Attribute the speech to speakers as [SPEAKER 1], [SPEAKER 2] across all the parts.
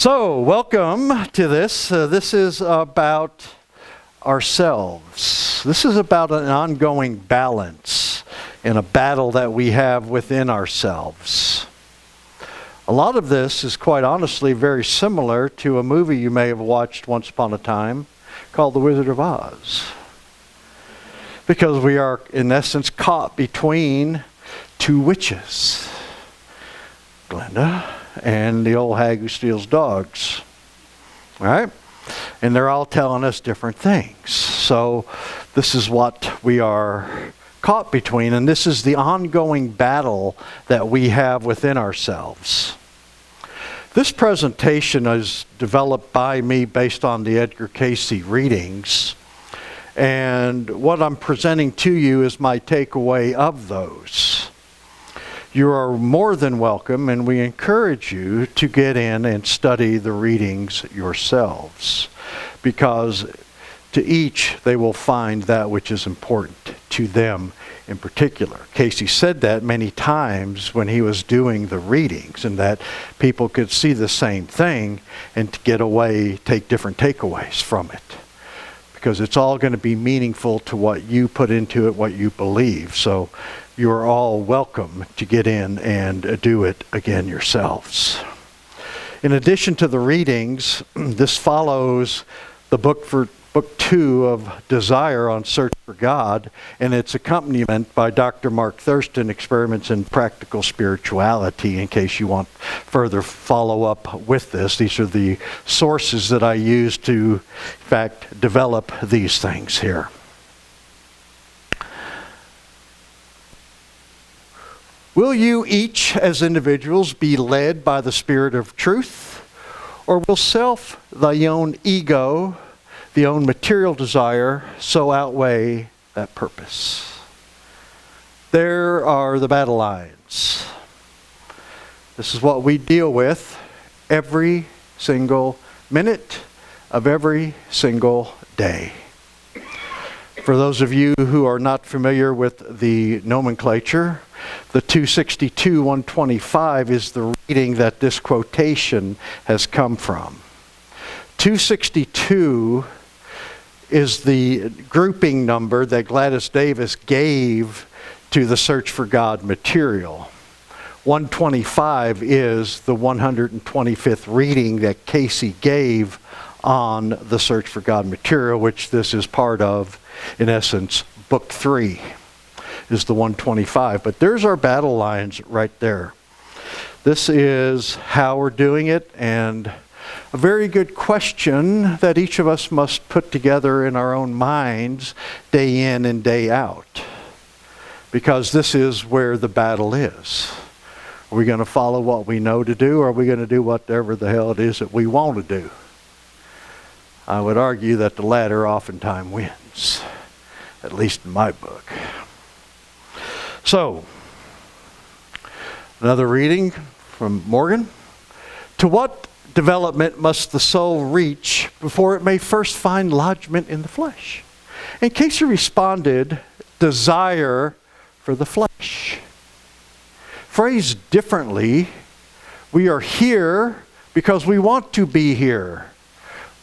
[SPEAKER 1] So, welcome to this. This is about ourselves. This is about an ongoing balance in a battle that we have within ourselves. A lot of this is quite honestly very similar to a movie you may have watched once upon a time called The Wizard of Oz. Because we are, in essence, caught between two witches, Glinda and the old hag who steals dogs, right? And they're all telling us different things. So this is what we are caught between, and this is the ongoing battle that we have within ourselves. This presentation is developed by me based on the Edgar Cayce Readings, and what I'm presenting to you is my takeaway of those. You are more than welcome, and we encourage you to get in and study the readings yourselves, because to each they will find that which is important to them in particular. Cayce said that many times when he was doing the readings, and that people could see the same thing and take different takeaways from it, because it's all going to be meaningful to what you put into it, what you believe. So you're all welcome to get in and do it again yourselves. In addition to the readings, this follows the book 2 of Desire on Search for God, and its accompaniment by Dr. Mark Thurston, Experiments in Practical Spirituality, in case you want further follow-up with this. These are the sources that I use to, in fact, develop these things here. Will you each, as individuals, be led by the Spirit of truth? Or will self, thy own ego, the own material desire, so outweigh that purpose? There are the battle lines. This is what we deal with every single minute of every single day. For those of you who are not familiar with the nomenclature, the 262-125 is the reading that this quotation has come from. 262 is the grouping number that Gladys Davis gave to the Search for God material. 125 is the 125th reading that Cayce gave on the Search for God material, which this is part of, in essence, book 3 is the 125. But there's our battle lines right there. This is how we're doing it, and a very good question that each of us must put together in our own minds day in and day out, because this is where the battle is. Are we going to follow what we know to do, or are we going to do whatever the hell it is that we want to do? I would argue that the latter oftentimes wins, at least in my book. So, another reading from Morgan. To what development must the soul reach before it may first find lodgment in the flesh? And Cayce responded, desire for the flesh. Phrased differently, we are here because we want to be here.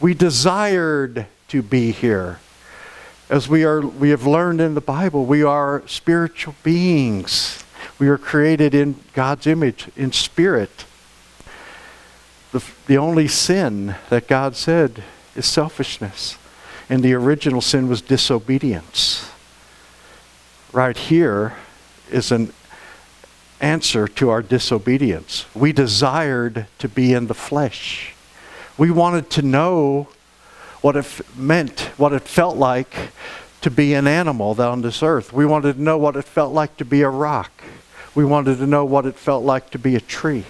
[SPEAKER 1] We desired to be here. As we have learned in the Bible, we are spiritual beings. We are created in God's image, in spirit. The only sin that God said is selfishness. And the original sin was disobedience. Right here is an answer to our disobedience. We desired to be in the flesh. We wanted to know what it meant, what it felt like to be an animal on this earth. We wanted to know what it felt like to be a rock. We wanted to know what it felt like to be a tree.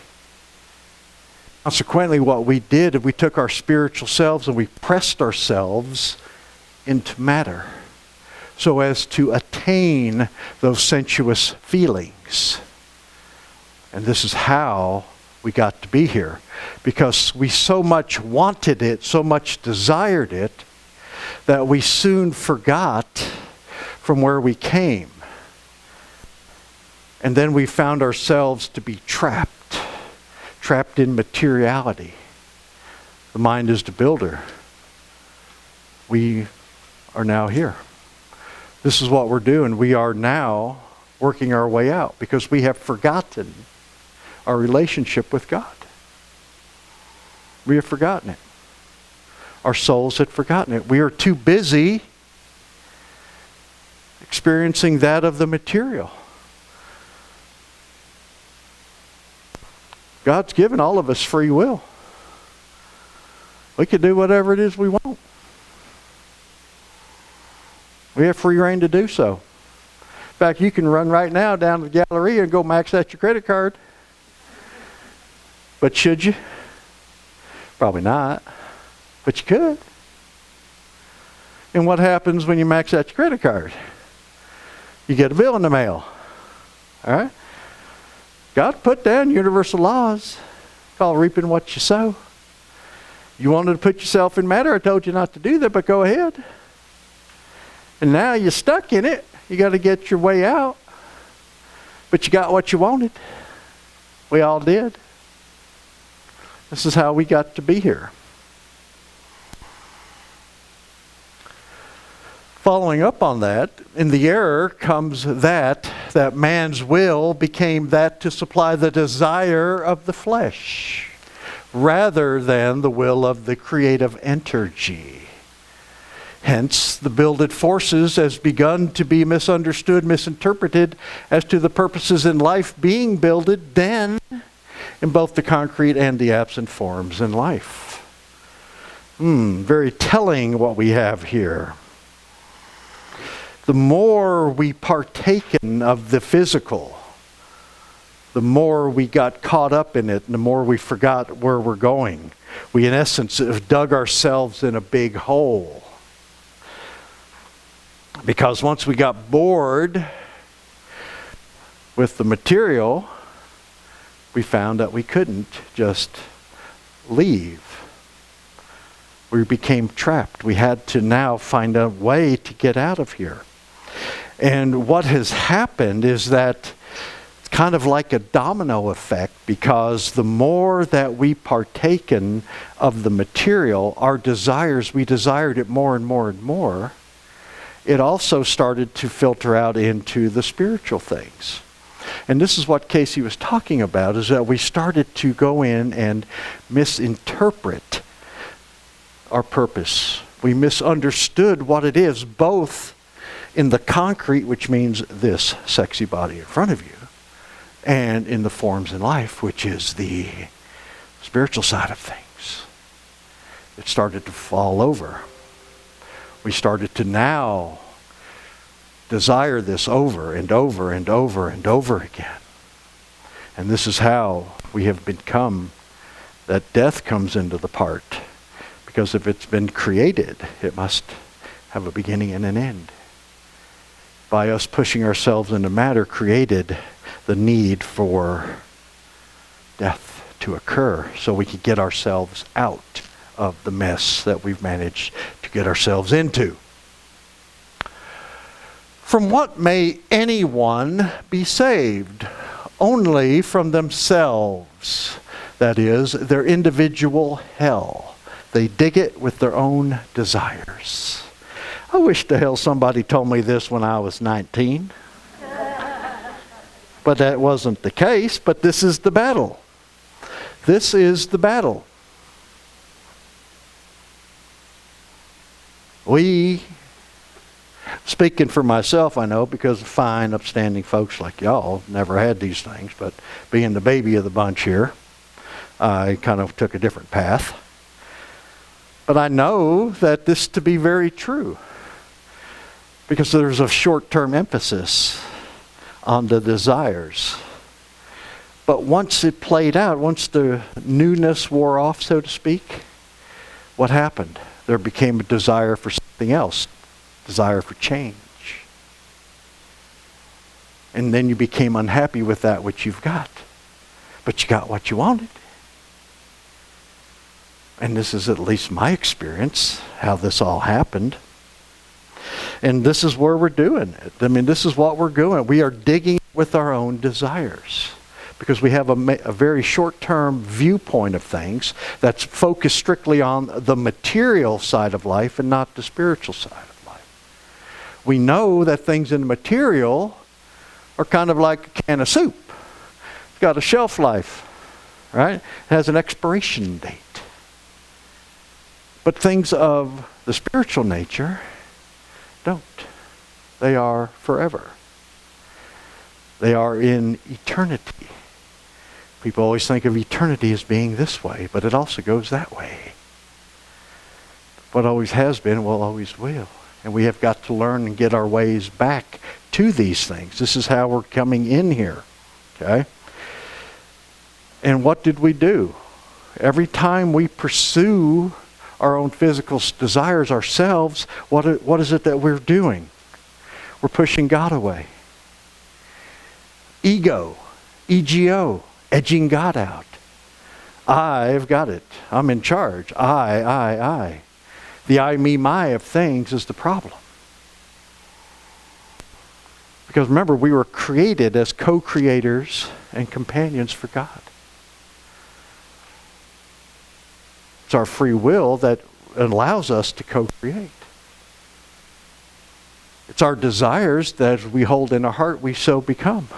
[SPEAKER 1] Consequently, what we did, we took our spiritual selves and we pressed ourselves into matter so as to attain those sensuous feelings. And this is how we got to be here, because we so much wanted it, so much desired it, that we soon forgot from where we came. And then we found ourselves to be trapped in materiality. The mind is the builder. We are now here. This is what we're doing. We are now working our way out because we have forgotten our relationship with God. We have forgotten it. Our souls had forgotten it. We are too busy experiencing that of the material. God's given all of us free will. We can do whatever it is we want. We have free reign to do so. In fact, you can run right now down to the Galleria and go max out your credit card. But should you? Probably not. But you could. And what happens when you max out your credit card? You get a bill in the mail. All right? God put down universal laws called reaping what you sow. You wanted to put yourself in matter. I told you not to do that, but go ahead. And now you're stuck in it. You got to get your way out. But you got what you wanted. We all did. This is how we got to be here. Following up on that, in the error comes that man's will became that to supply the desire of the flesh, rather than the will of the creative energy. Hence, the builded forces has begun to be misunderstood, misinterpreted as to the purposes in life being builded then in both the concrete and the absent forms in life. Very telling what we have here. The more we partaken of the physical, the more we got caught up in it, and the more we forgot where we're going. We, in essence, have dug ourselves in a big hole. Because once we got bored with the material, we found that we couldn't just leave. We became trapped. We had to now find a way to get out of here. And what has happened is that it's kind of like a domino effect, because the more that we partaken of the material, our desires, we desired it more and more and more. It also started to filter out into the spiritual things. And this is what Cayce was talking about, is that we started to go in and misinterpret our purpose. We misunderstood what it is, both in the concrete, which means this sexy body in front of you, and in the forms in life, which is the spiritual side of things. It started to fall over. We started to now desire this over and over and over and over again. And this is how we have become, that death comes into the part. Because if it's been created, it must have a beginning and an end. By us pushing ourselves into matter, created the need for death to occur so we could get ourselves out of the mess that we've managed to get ourselves into. From what may anyone be saved? Only from themselves. That is, their individual hell. They dig it with their own desires. I wish to hell somebody told me this when I was 19. But that wasn't the case, but this is the battle. This is the battle. Speaking for myself, I know, because fine, upstanding folks like y'all never had these things, but being the baby of the bunch here, I kind of took a different path. But I know that this to be very true, because there's a short-term emphasis on the desires. But once it played out, once the newness wore off, so to speak, what happened? There became a desire for something else, desire for change. And then you became unhappy with that which you've got. But you got what you wanted. And this is at least my experience, how this all happened. And this is where we're doing it. I mean, this is what we're doing. We are digging with our own desires. because we have a very short-term viewpoint of things that's focused strictly on the material side of life and not the spiritual side of life. We know that things in the material are kind of like a can of soup. It's got a shelf life, right? It has an expiration date. But things of the spiritual nature don't. They are forever. They are in eternity. People always think of eternity as being this way, but it also goes that way. What always has been will always will. And we have got to learn and get our ways back to these things. This is how we're coming in here. Okay? And what did we do? Every time we pursue our own physical desires ourselves, what is it that we're doing? We're pushing God away. Ego, ego, edging God out. I've got it. I'm in charge. I. The I, me, my of things is the problem. Because remember, we were created as co-creators and companions for God. It's our free will that allows us to co-create. It's our desires that we hold in our heart, we so become.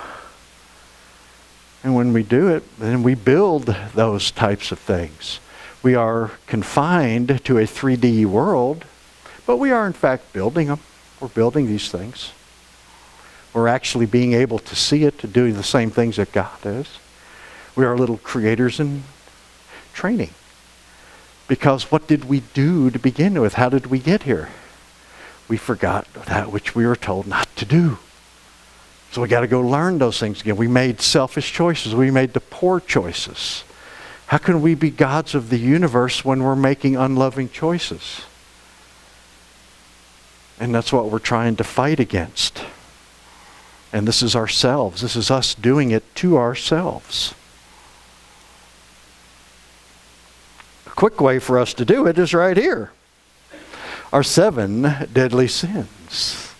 [SPEAKER 1] And when we do it, then we build those types of things. We are confined to a 3D world, but we are in fact building them. We're building these things. We're actually being able to see it, to do the same things that God is. We are little creators in training. Because what did we do to begin with? How did we get here? We forgot that which we were told not to do. So we got to go learn those things again. We made selfish choices. We made the poor choices. How can we be gods of the universe when we're making unloving choices? And that's what we're trying to fight against. And this is ourselves. This is us doing it to ourselves. A quick way for us to do it is right here. Our 7 deadly sins.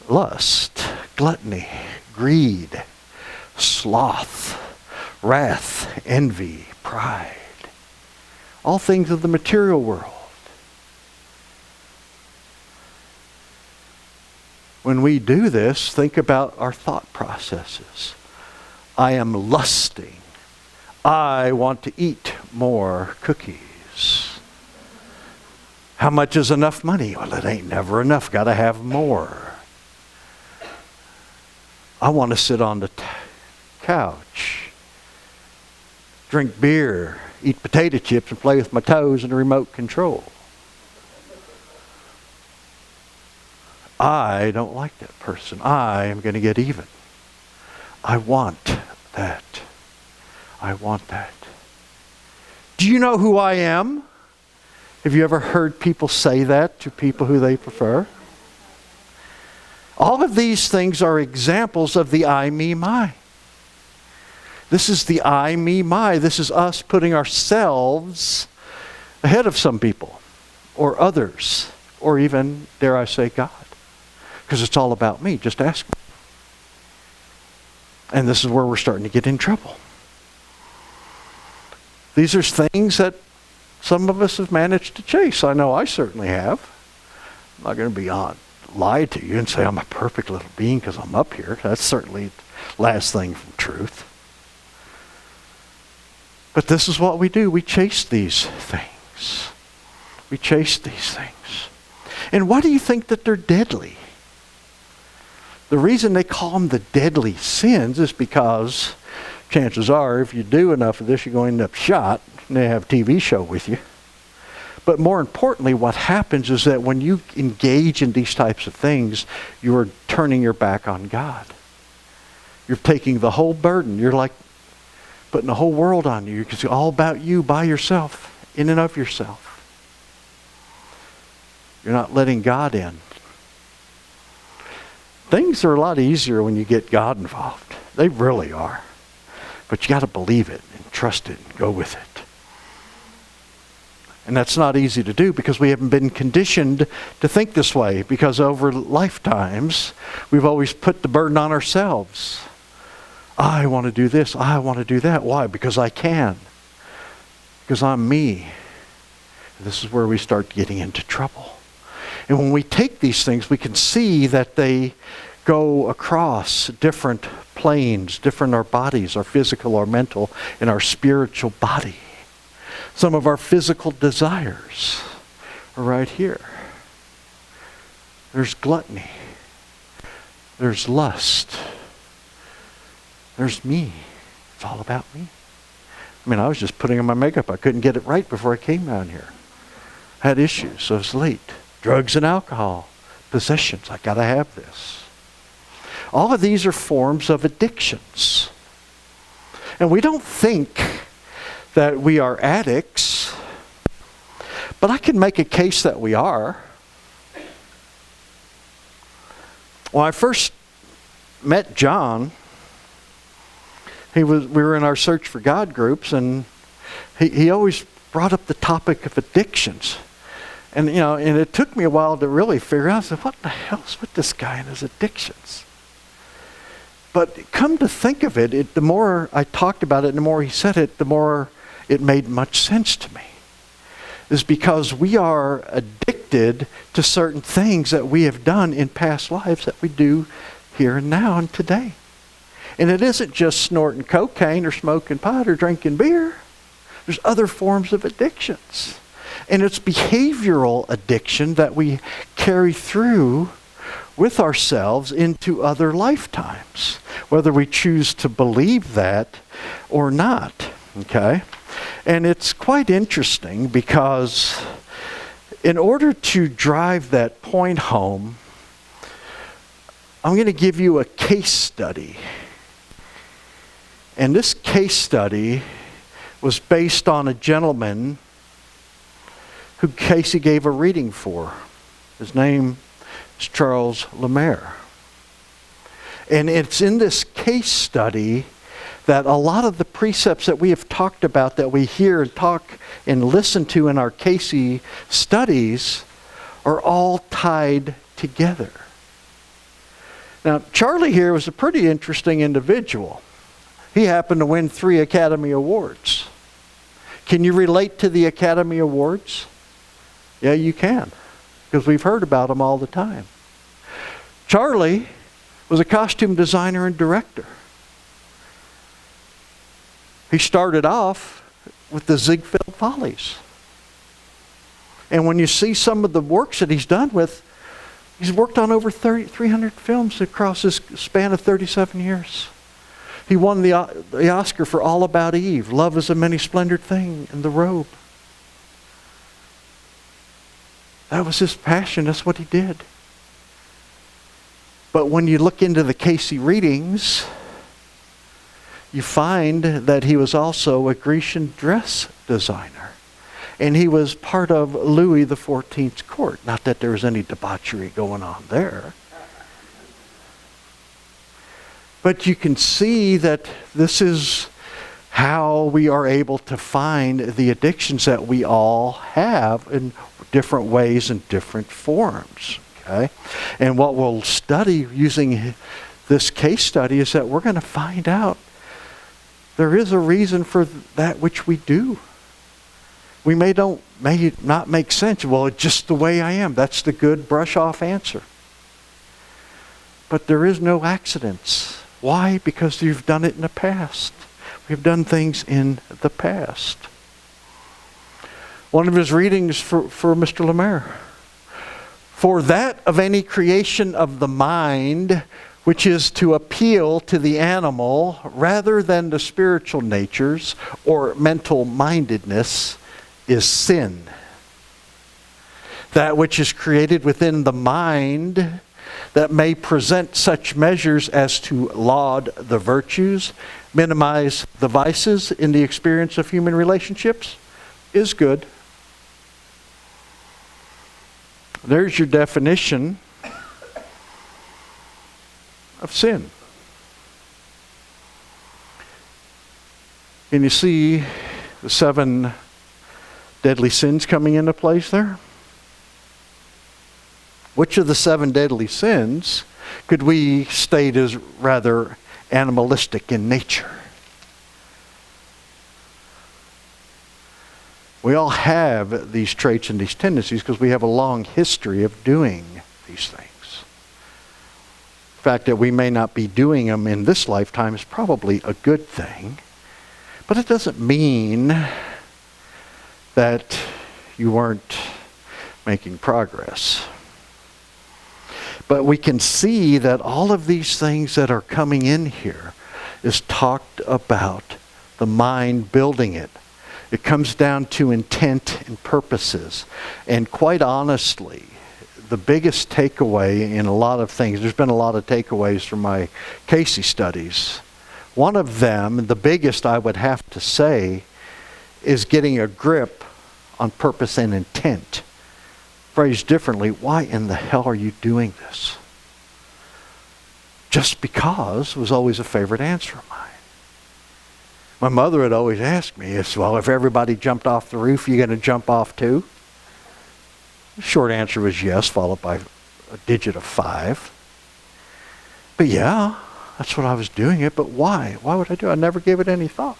[SPEAKER 1] Lust, gluttony, greed, sloth, wrath, envy, pride. All things of the material world. When we do this, think about our thought processes. I am lusting. I want to eat more cookies. How much is enough money? Well, it ain't never enough. Got to have more. I want to sit on the couch, drink beer, eat potato chips, and play with my toes in the remote control. I don't like that person. I am going to get even. I want that. I want that. Do you know who I am? Have you ever heard people say that to people who they prefer? All of these things are examples of the I, me, my. This is the I, me, my. This is us putting ourselves ahead of some people or others or even, dare I say, God. Because it's all about me. Just ask me. And this is where we're starting to get in trouble. These are things that some of us have managed to chase. I know I certainly have. I'm not going to be lie to you and say I'm a perfect little being because I'm up here. That's certainly the last thing from truth. But this is what we do. We chase these things. We chase these things. And why do you think that they're deadly? The reason they call them the deadly sins is because chances are if you do enough of this, you're going to end up shot and they have a TV show with you. But more importantly, what happens is that when you engage in these types of things, you are turning your back on God. You're taking the whole burden. You're like putting the whole world on you. It's all about you by yourself, in and of yourself. You're not letting God in. Things are a lot easier when you get God involved. They really are. But you got to believe it and trust it and go with it. And that's not easy to do because we haven't been conditioned to think this way, because over lifetimes we've always put the burden on ourselves. I want to do this. I want to do that. Why? Because I can. Because I'm me. This is where we start getting into trouble. And when we take these things, we can see that they go across different planes, different our bodies, our physical, our mental, and our spiritual body. Some of our physical desires are right here. There's gluttony. There's lust. There's me. It's all about me. I mean, I was just putting on my makeup. I couldn't get it right before I came down here. I had issues, so I was late. Drugs and alcohol. Possessions. I got to have this. All of these are forms of addictions. And we don't think that we are addicts, but I can make a case that we are. When I first met John, we were in our Search for God groups, and he always brought up the topic of addictions. And it took me a while to really figure out, I said, what the hell's with this guy and his addictions? But come to think of it, the more I talked about it and the more he said it, the more it made much sense to me. Is because we are addicted to certain things that we have done in past lives that we do here and now and today. And it isn't just snorting cocaine or smoking pot or drinking beer. There's other forms of addictions. And it's behavioral addiction that we carry through with ourselves into other lifetimes, whether we choose to believe that or not. Okay? And it's quite interesting because in order to drive that point home, I'm going to give you a case study. And this case study was based on a gentleman who Cayce gave a reading for. His name is Charles Lemaire. And it's in this case study that a lot of the precepts that we have talked about, that we hear and talk and listen to in our Cayce studies, are all tied together. Now, Charlie here was a pretty interesting individual. He happened to win 3 Academy Awards. Can you relate to the Academy Awards? Yeah, you can, because we've heard about them all the time. Charlie was a costume designer and director. He started off with the Ziegfeld Follies. And when you see some of the works that he's done with, he's worked on over 300 films across his span of 37 years. He won the Oscar for All About Eve, Love is a Many Splendored Thing, and The Robe. That was his passion. That's what he did. But when you look into the Cayce Readings, you find that he was also a Grecian dress designer. And he was part of Louis XIV's court. Not that there was any debauchery going on there. But you can see that this is how we are able to find the addictions that we all have in different ways and different forms. Okay? And what we'll study using this case study is that we're going to find out there is a reason for that which we do. We may not make sense. Well, it's just the way I am. That's the good brush-off answer. But there is no accidents. Why? Because you've done it in the past. We've done things in the past. One of his readings for Mr. Lemaire. For that of any creation of the mind, which is to appeal to the animal rather than the spiritual natures or mental mindedness, is sin. That which is created within the mind that may present such measures as to laud the virtues, minimize the vices in the experience of human relationships, is good. There's your definition of sin. Can you see the 7 deadly sins coming into place there? Which of the 7 deadly sins could we state as rather animalistic in nature. We all have these traits and these tendencies because we have a long history of doing these things. The fact that we may not be doing them in this lifetime is probably a good thing, but it doesn't mean that you weren't making progress. But we can see that all of these things that are coming in here is talked about the mind building it. It comes down to intent and purposes. And quite honestly, the biggest takeaway in a lot of things, there's been a lot of takeaways from my Cayce studies. One of them, the biggest I would have to say, is getting a grip on purpose and intent. Phrased differently, why in the hell are you doing this? Just because was always a favorite answer of mine. My mother would always ask me, well, if everybody jumped off the roof, you going to jump off too? The short answer was yes, followed by a digit of 5. But yeah, that's what I was doing it. But why? Why would I do it? I never gave it any thought.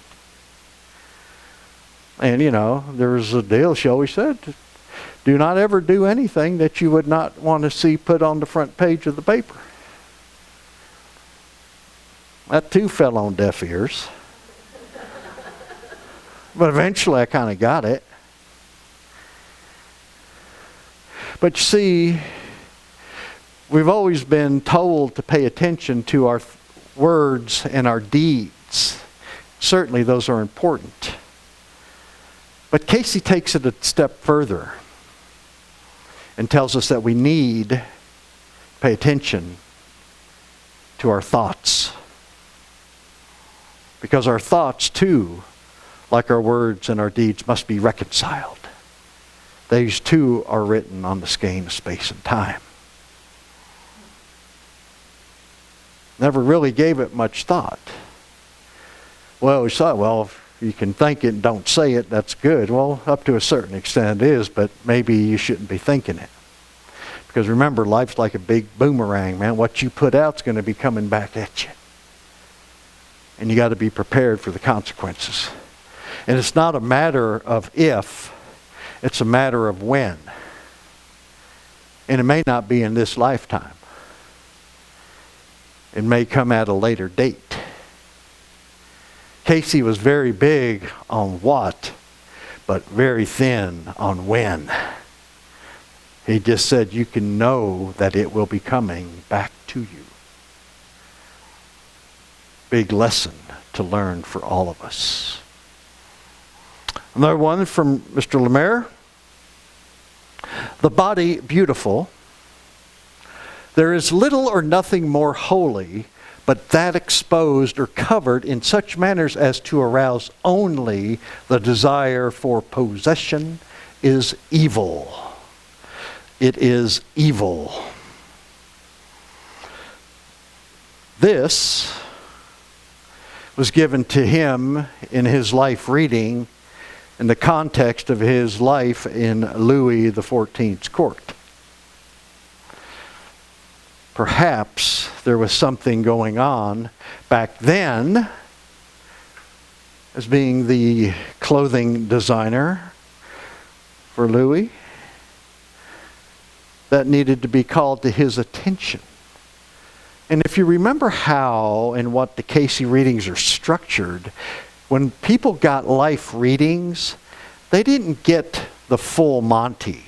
[SPEAKER 1] And there was a deal she always said, do not ever do anything that you would not want to see put on the front page of the paper. That too fell on deaf ears. But eventually I kind of got it. But you see, we've always been told to pay attention to our words and our deeds. Certainly those are important. But Cayce takes it a step further and tells us that we need to pay attention to our thoughts. Because our thoughts too, like our words and our deeds, must be reconciled. These two are written on the skein of space and time. Never really gave it much thought. Well, we thought, well, if you can think it and don't say it, that's good. Well, up to a certain extent it is, but maybe you shouldn't be thinking it. Because remember, life's like a big boomerang, man. What you put out's going to be coming back at you. And you got to be prepared for the consequences. And it's not a matter of if, it's a matter of when. And it may not be in this lifetime. It may come at a later date. Cayce was very big on what, but very thin on when. He just said you can know that it will be coming back to you. Big lesson to learn for all of us. Another one from Mr. Lemaire. The body beautiful. There is little or nothing more holy, but that exposed or covered in such manners as to arouse only the desire for possession is evil. It is evil. This was given to him in his life reading in the context of his life in Louis XIV's court. Perhaps there was something going on back then, as being the clothing designer for Louis, that needed to be called to his attention. And if you remember how and what the Cayce readings are structured, when people got life readings, they didn't get the full Monty.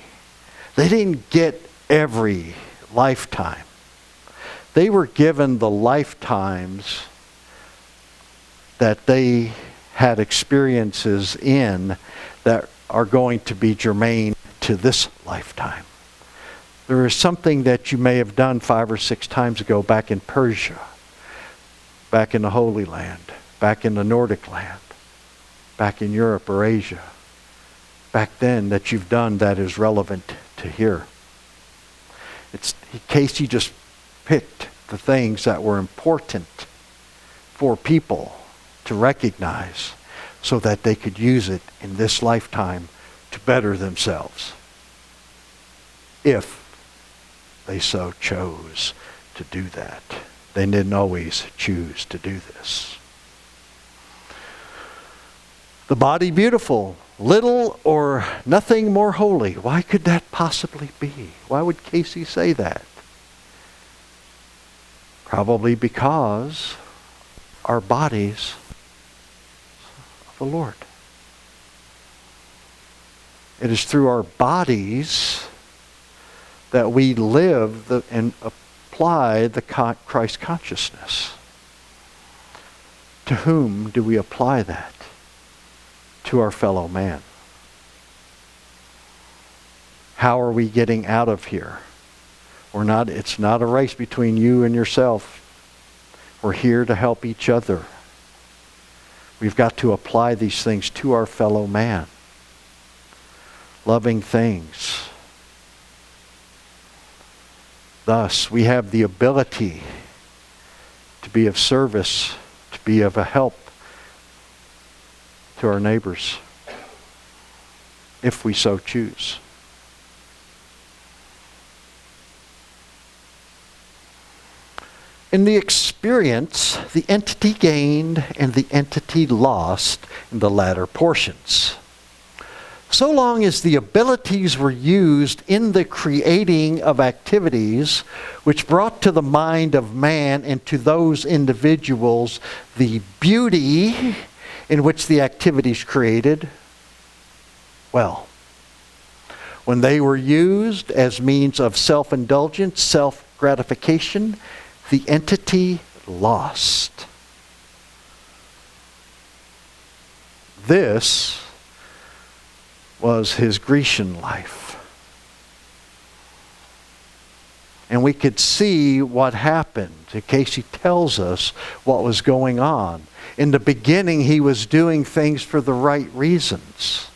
[SPEAKER 1] They didn't get every lifetime. They were given the lifetimes that they had experiences in that are going to be germane to this lifetime. There is something that you may have done 5 or 6 times ago back in Persia, back in the Holy Land, back in the Nordic land, back in Europe or Asia, back then that you've done that is relevant to here. Cayce just picked the things that were important for people to recognize so that they could use it in this lifetime to better themselves, if they so chose to do that. They didn't always choose to do this. The body beautiful, little or nothing more holy. Why could that possibly be? Why would Cayce say that? Probably because our bodies of the Lord. It is through our bodies that we live and apply the Christ consciousness. To whom do we apply that? To our fellow man. How are we getting out of here? It's not a race between you and yourself. We're here to help each other. We've got to apply these things to our fellow man. Loving things. Thus, we have the ability to be of service, to be of a help to our neighbors, if we so choose. In the experience, the entity gained and the entity lost in the latter portions. So long as the abilities were used in the creating of activities which brought to the mind of man and to those individuals the beauty in which the activities created, well, when they were used as means of self-indulgence, self-gratification, the entity lost. This was his Grecian life. And we could see what happened. Cayce tells us what was going on. In the beginning, he was doing things for the right reasons.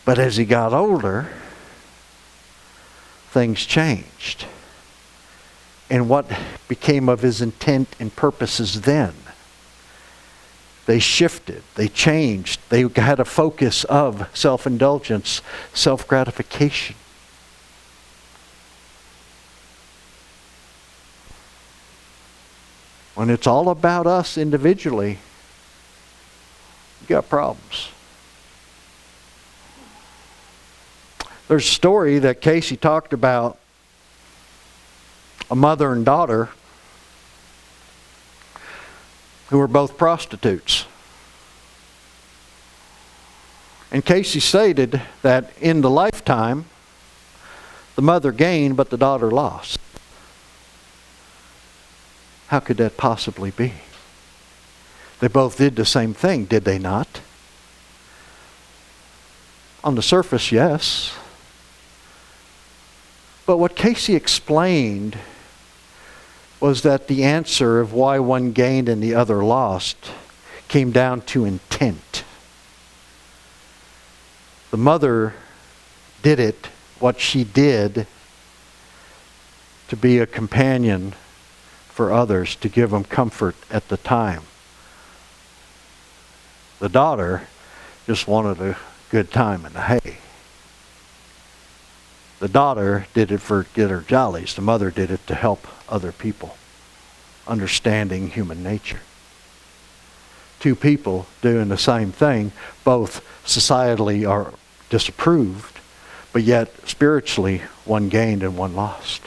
[SPEAKER 1] But as he got older, things changed. And what became of his intent and purposes then? They shifted, they changed, they had a focus of self-indulgence, self-gratification. When it's all about us individually, you got problems. There's a story that Cayce talked about, a mother and daughter who were both prostitutes. And Cayce stated that in the lifetime, the mother gained, but the daughter lost. How could that possibly be? They both did the same thing, did they not? On the surface, yes. But what Cayce explained was that the answer of why one gained and the other lost came down to intent. The mother did it, what she did, to be a companion for others, to give them comfort at the time. The daughter just wanted a good time in the hay. The daughter did it for get her jollies. The mother did it to help other people, understanding human nature. Two people doing the same thing, both societally are disapproved, but yet spiritually one gained and one lost,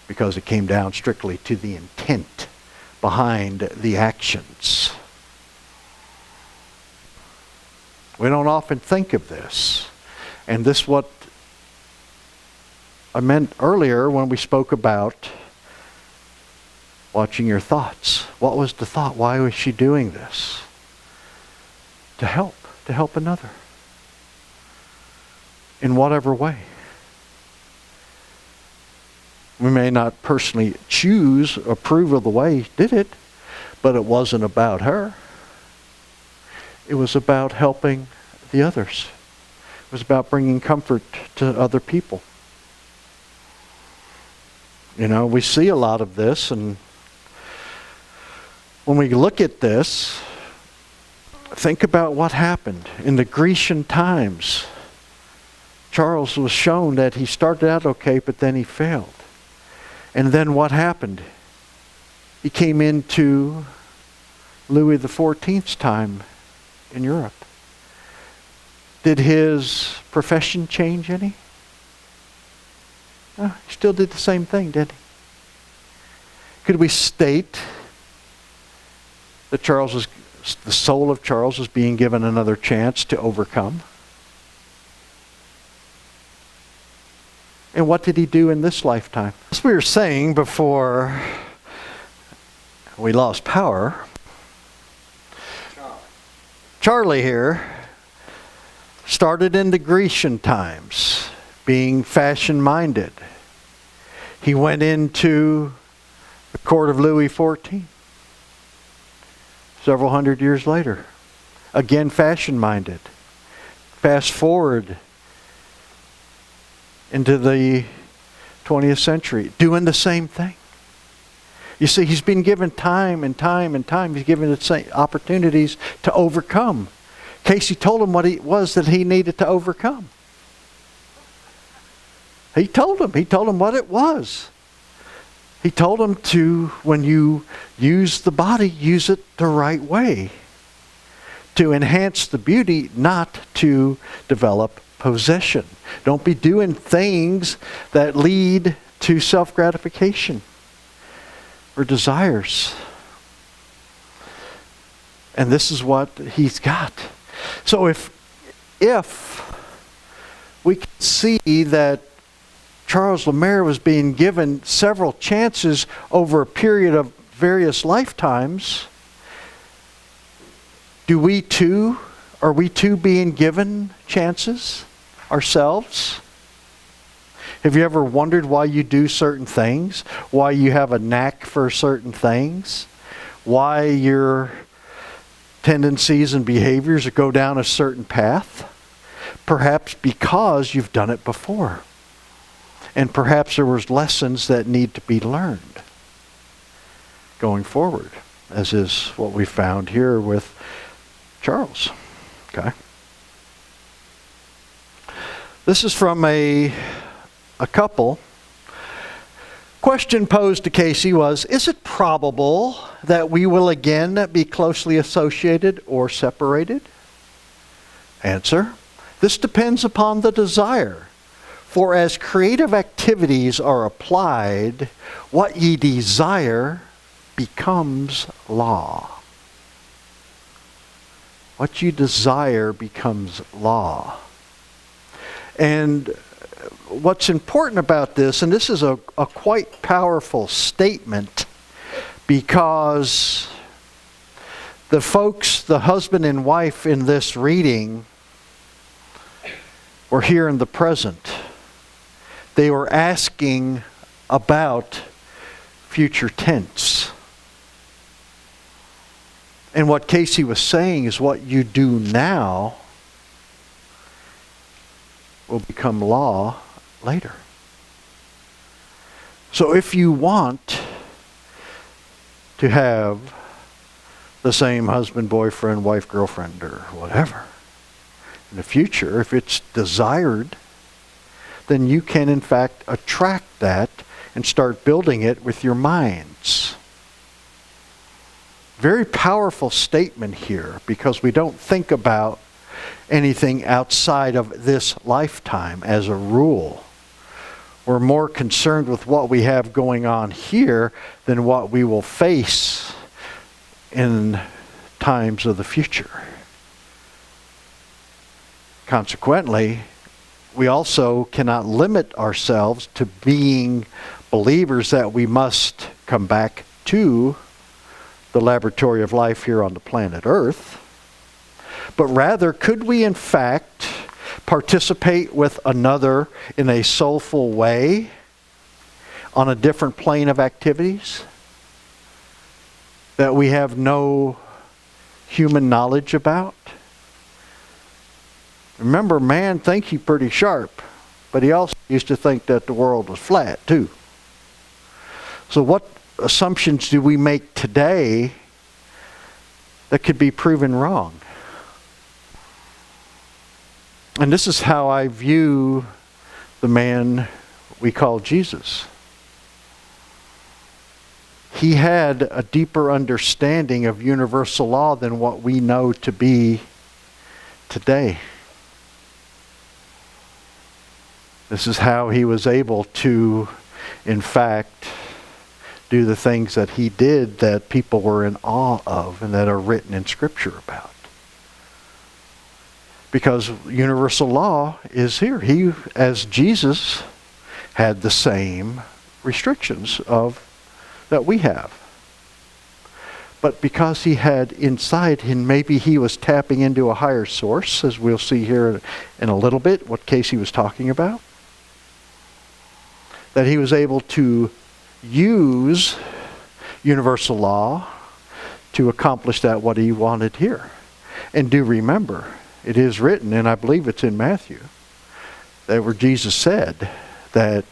[SPEAKER 1] because it came down strictly to the intent behind the actions. We don't often think of this, and this is what I meant earlier when we spoke about watching your thoughts. What was the thought? Why was she doing this? To help another. In whatever way. We may not personally approve of the way he did it, but it wasn't about her. It was about helping the others. It was about bringing comfort to other people. You know, we see a lot of this, and when we look at this, think about what happened in the Grecian times. Charles was shown that he started out okay, but then he failed. And then what happened? he came into Louis XIV's time in Europe. Did his profession change any? No, he still did the same thing, didn't he? Could we state that the soul of Charles was being given another chance to overcome? And what did he do in this lifetime? As we were saying before we lost power, Charlie here started in the Grecian times, being fashion-minded. He went into the court of Louis XIV several hundred years later. Again, fashion-minded. Fast forward into the 20th century, doing the same thing. You see, he's been given time and time and time. He's given the same opportunities to overcome. Cayce told him what it was that he needed to overcome. He told him what it was. He told him to, when you use the body, use it the right way. To enhance the beauty, not to develop possession. Don't be doing things that lead to self-gratification or desires. And this is what he's got. So if we can see that Charles Lemaire was being given several chances over a period of various lifetimes, are we too being given chances ourselves? Have you ever wondered why you do certain things? Why you have a knack for certain things? Why your tendencies and behaviors go down a certain path? Perhaps because you've done it before. And perhaps there was lessons that need to be learned going forward, as is what we found here with Charles. Okay. This is from a couple. Question posed to Cayce was, is it probable that we will again be closely associated or separated? Answer, this depends upon the desire. For as creative activities are applied, what ye desire becomes law. What you desire becomes law. And what's important about this, and this is a quite powerful statement, because the folks, the husband and wife in this reading, were here in the present. They were asking about future tense. And what Cayce was saying is what you do now will become law later. So if you want to have the same husband, boyfriend, wife, girlfriend, or whatever in the future, if it's desired, then you can in fact attract that and start building it with your minds. Very powerful statement here, because we don't think about anything outside of this lifetime as a rule. We're more concerned with what we have going on here than what we will face in times of the future. Consequently, we also cannot limit ourselves to being believers that we must come back to the laboratory of life here on the planet Earth. But rather, could we in fact participate with another in a soulful way on a different plane of activities that we have no human knowledge about? Remember, man thinks he's pretty sharp, but he also used to think that the world was flat too. So what assumptions do we make today that could be proven wrong? And this is how I view the man we call Jesus. he had a deeper understanding of universal law than what we know to be today. This is how he was able to, in fact, do the things that he did that people were in awe of and that are written in Scripture about. Because universal law is here. He, as Jesus, had the same restrictions that we have. But because he had inside him, maybe he was tapping into a higher source, as we'll see here in a little bit, what Cayce was talking about. That he was able to use universal law to accomplish that what he wanted here. And do remember, it is written, and I believe it's in Matthew, that where Jesus said that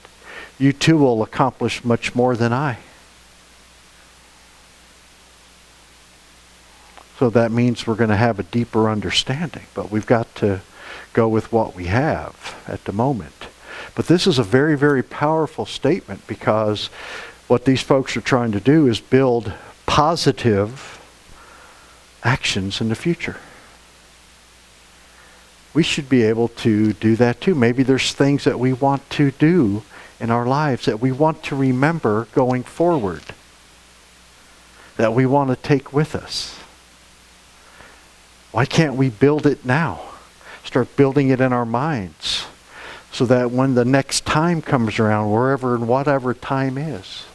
[SPEAKER 1] you too will accomplish much more than I. So that means we're going to have a deeper understanding, but we've got to go with what we have at the moment. But this is a very, very powerful statement, because what these folks are trying to do is build positive actions in the future. We should be able to do that too. Maybe there's things that we want to do in our lives that we want to remember going forward, that we want to take with us. Why can't we build it now? Start building it in our minds, so that when the next time comes around, wherever and whatever time is,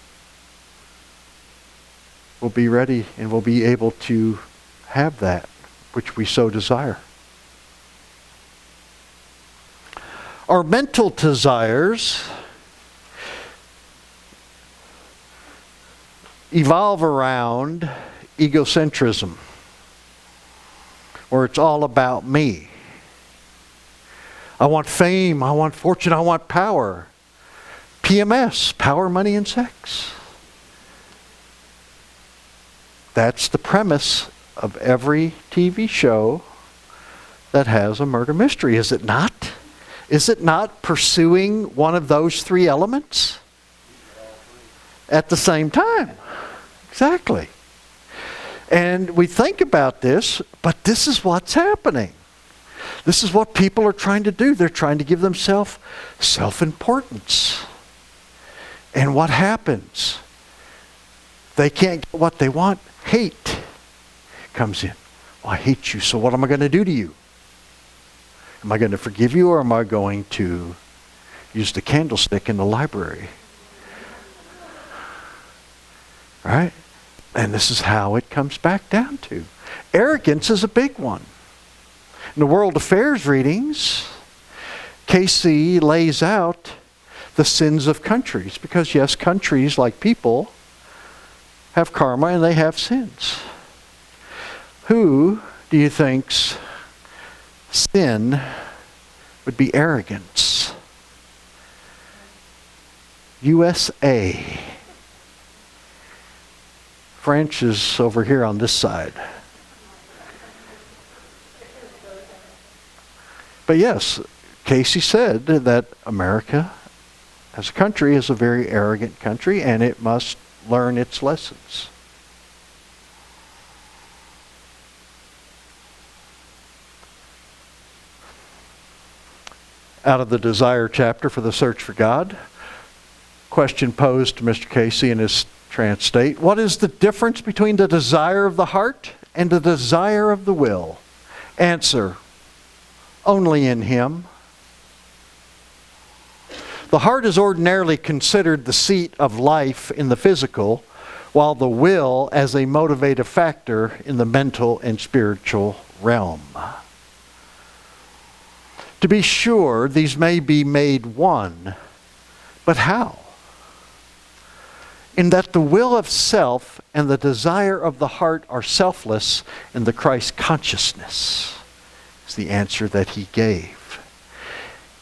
[SPEAKER 1] we'll be ready and we'll be able to have that which we so desire. Our mental desires evolve around egocentrism, where it's all about me. I want fame, I want fortune, I want power. PMS, power, money, and sex. That's the premise of every TV show that has a murder mystery, is it not? Is it not pursuing one of those three elements at the same time? Exactly. And we think about this, but this is what's happening. This is what people are trying to do. They're trying to give themselves self-importance. And what happens? They can't get what they want. Hate comes in. Well, I hate you, so what am I going to do to you? Am I going to forgive you, or am I going to use the candlestick in the library? Right? And this is how it comes back down to. Arrogance is a big one. In the World Affairs readings, Cayce lays out the sins of countries. Because yes, countries, like people, have karma and they have sins. Who do you think's sin would be arrogance? USA. French is over here on this side. But yes, Cayce said that America as a country is a very arrogant country, and it must learn its lessons. Out of the Desire chapter for the Search for God, question posed to Mr. Cayce in his trance state: what is the difference between the desire of the heart and the desire of the will? Answer: only in Him. The heart is ordinarily considered the seat of life in the physical, while the will as a motivative factor in the mental and spiritual realm. To be sure, these may be made one, but how? In that the will of self and the desire of the heart are selfless in the Christ consciousness, is the answer that he gave.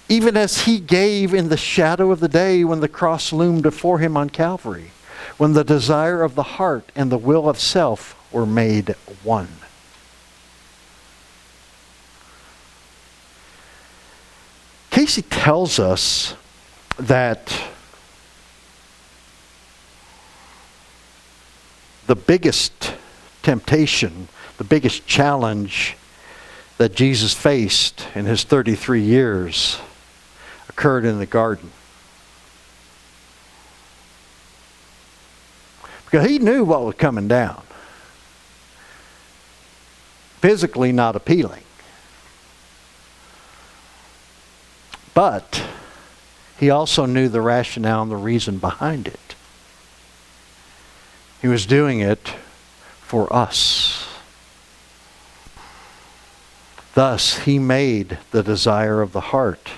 [SPEAKER 1] Even as he gave in the shadow of the day when the cross loomed before him on Calvary, when the desire of the heart and the will of self were made one. Cayce tells us that the biggest temptation, the biggest challenge that Jesus faced in his 33 years occurred in the garden. Because he knew what was coming down. Physically not appealing. But he also knew the rationale and the reason behind it. He was doing it for us. Thus, he made the desire of the heart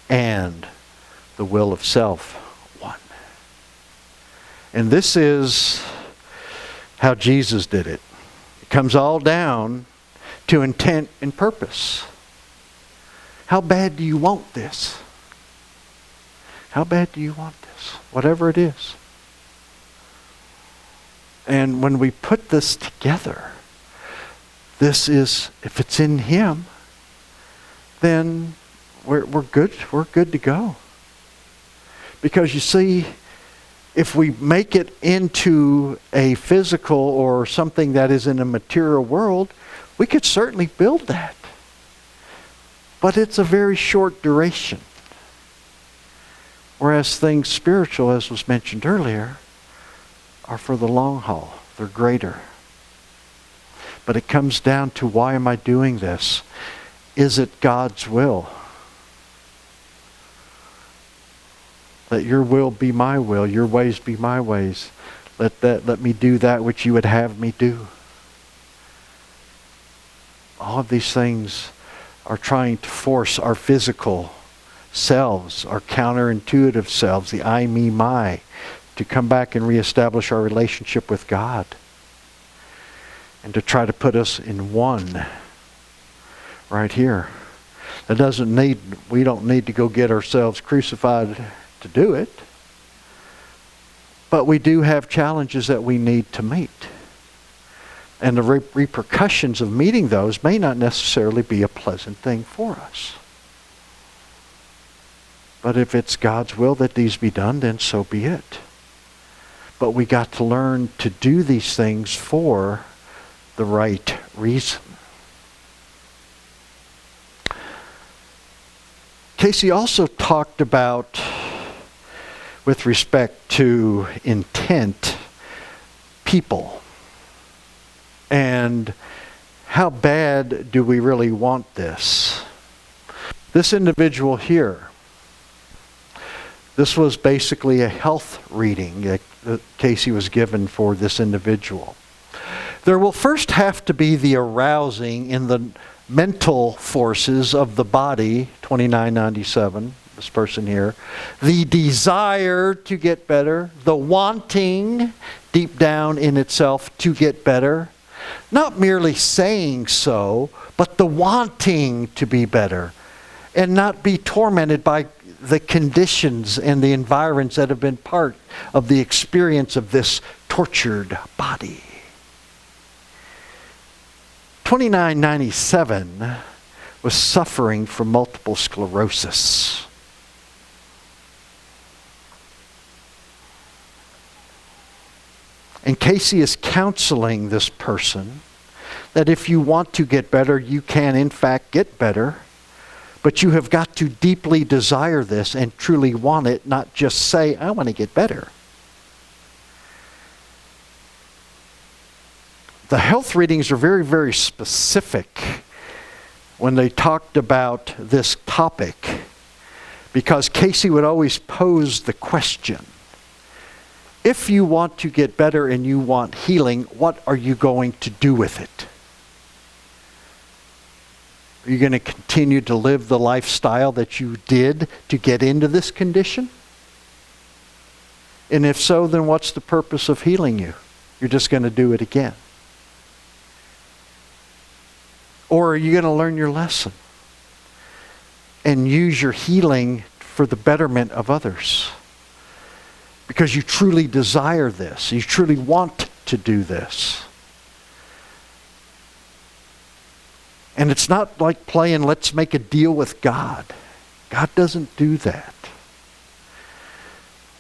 [SPEAKER 1] and the will of self one. And this is how Jesus did it. It comes all down to intent and purpose. How bad do you want this? How bad do you want this? Whatever it is. And when we put this together, this is, if it's in him, then we're good. We're good to go. Because you see, if we make it into a physical or something that is in a material world, we could certainly build that. But it's a very short duration. Whereas things spiritual, as was mentioned earlier, are for the long haul. They're greater. But it comes down to, why am I doing this? Is it God's will? Let your will be my will, your ways be my ways. Let me do that which you would have me do. All of these things are trying to force our physical selves, our counterintuitive selves, the I, me, my, to come back and reestablish our relationship with God. And to try to put us in one right here. We don't need to go get ourselves crucified to do it. But we do have challenges that we need to meet. And the repercussions of meeting those may not necessarily be a pleasant thing for us. But if it's God's will that these be done, then so be it. But we got to learn to do these things for the right reason. Cayce also talked about, with respect to intent, people. And how bad do we really want this? This individual here, this was basically a health reading that Cayce was given for this individual. There will first have to be the arousing in the mental forces of the body, 2997, this person here, the desire to get better, the wanting deep down in itself to get better, not merely saying so, but the wanting to be better and not be tormented by the conditions and the environs that have been part of the experience of this tortured body. 2997 was suffering from multiple sclerosis. And Cayce is counseling this person that if you want to get better, you can in fact get better. But you have got to deeply desire this and truly want it, not just say, I want to get better. The health readings are very, very specific when they talked about this topic, because Cayce would always pose the question, if you want to get better and you want healing, what are you going to do with it? Are you going to continue to live the lifestyle that you did to get into this condition? And if so, then what's the purpose of healing you? You're just going to do it again. Or are you going to learn your lesson and use your healing for the betterment of others? Because you truly desire this. You truly want to do this. And it's not like playing let's make a deal with God. God doesn't do that.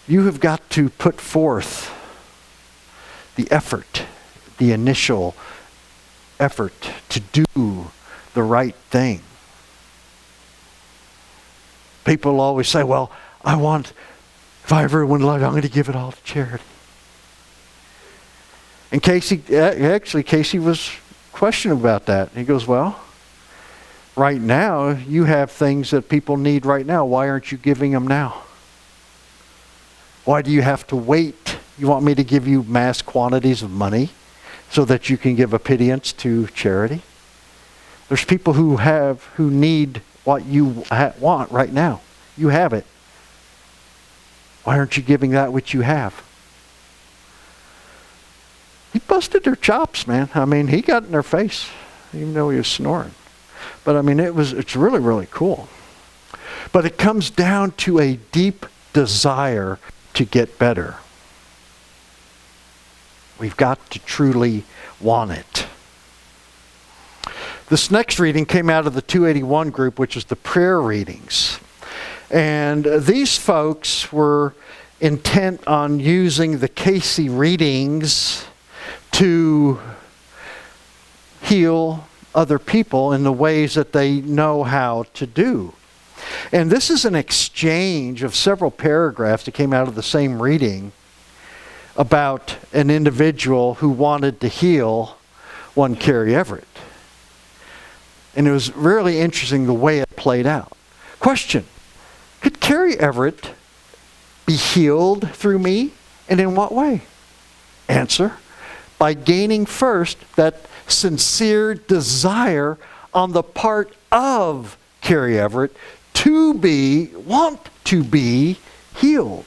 [SPEAKER 1] You have got to put forth the effort the initial effort to do the right thing. People always say, well, if I ever win life, I'm going to give it all to charity. And Cayce was questioning about that. He goes, well, right now, you have things that people need right now. Why aren't you giving them now? Why do you have to wait? You want me to give you mass quantities of money so that you can give a pittance to charity? There's people who need what you want right now. You have it. Why aren't you giving that which you have? He busted their chops, man. I mean, he got in their face, even though he was snoring. But I mean, it's really, really cool. But it comes down to a deep desire to get better. We've got to truly want it. This next reading came out of the 281 group, which is the prayer readings. And these folks were intent on using the Cayce Readings to heal other people in the ways that they know how to do. And this is an exchange of several paragraphs that came out of the same reading about an individual who wanted to heal one Carrie Everett. And it was really interesting the way it played out. Question: could Carrie Everett be healed through me? And in what way? Answer: by gaining first that sincere desire on the part of Carrie Everett to want to be healed.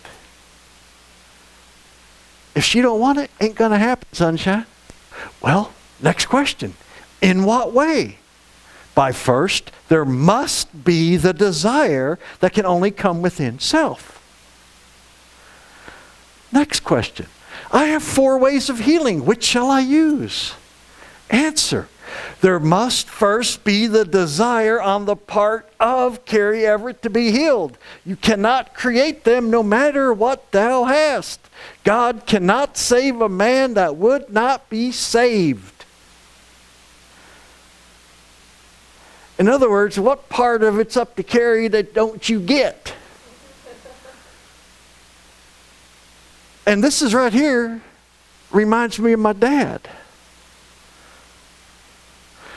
[SPEAKER 1] If she don't want it, ain't gonna happen, sunshine. Well, next question. In what way? By first, there must be the desire that can only come within self. Next question. I have 4 ways of healing. Which shall I use? Answer: there must first be the desire on the part of Carrie Everett to be healed. You cannot create them no matter what thou hast. God cannot save a man that would not be saved. In other words, what part of it's up to Carrie that don't you get? And this is right here, reminds me of my dad.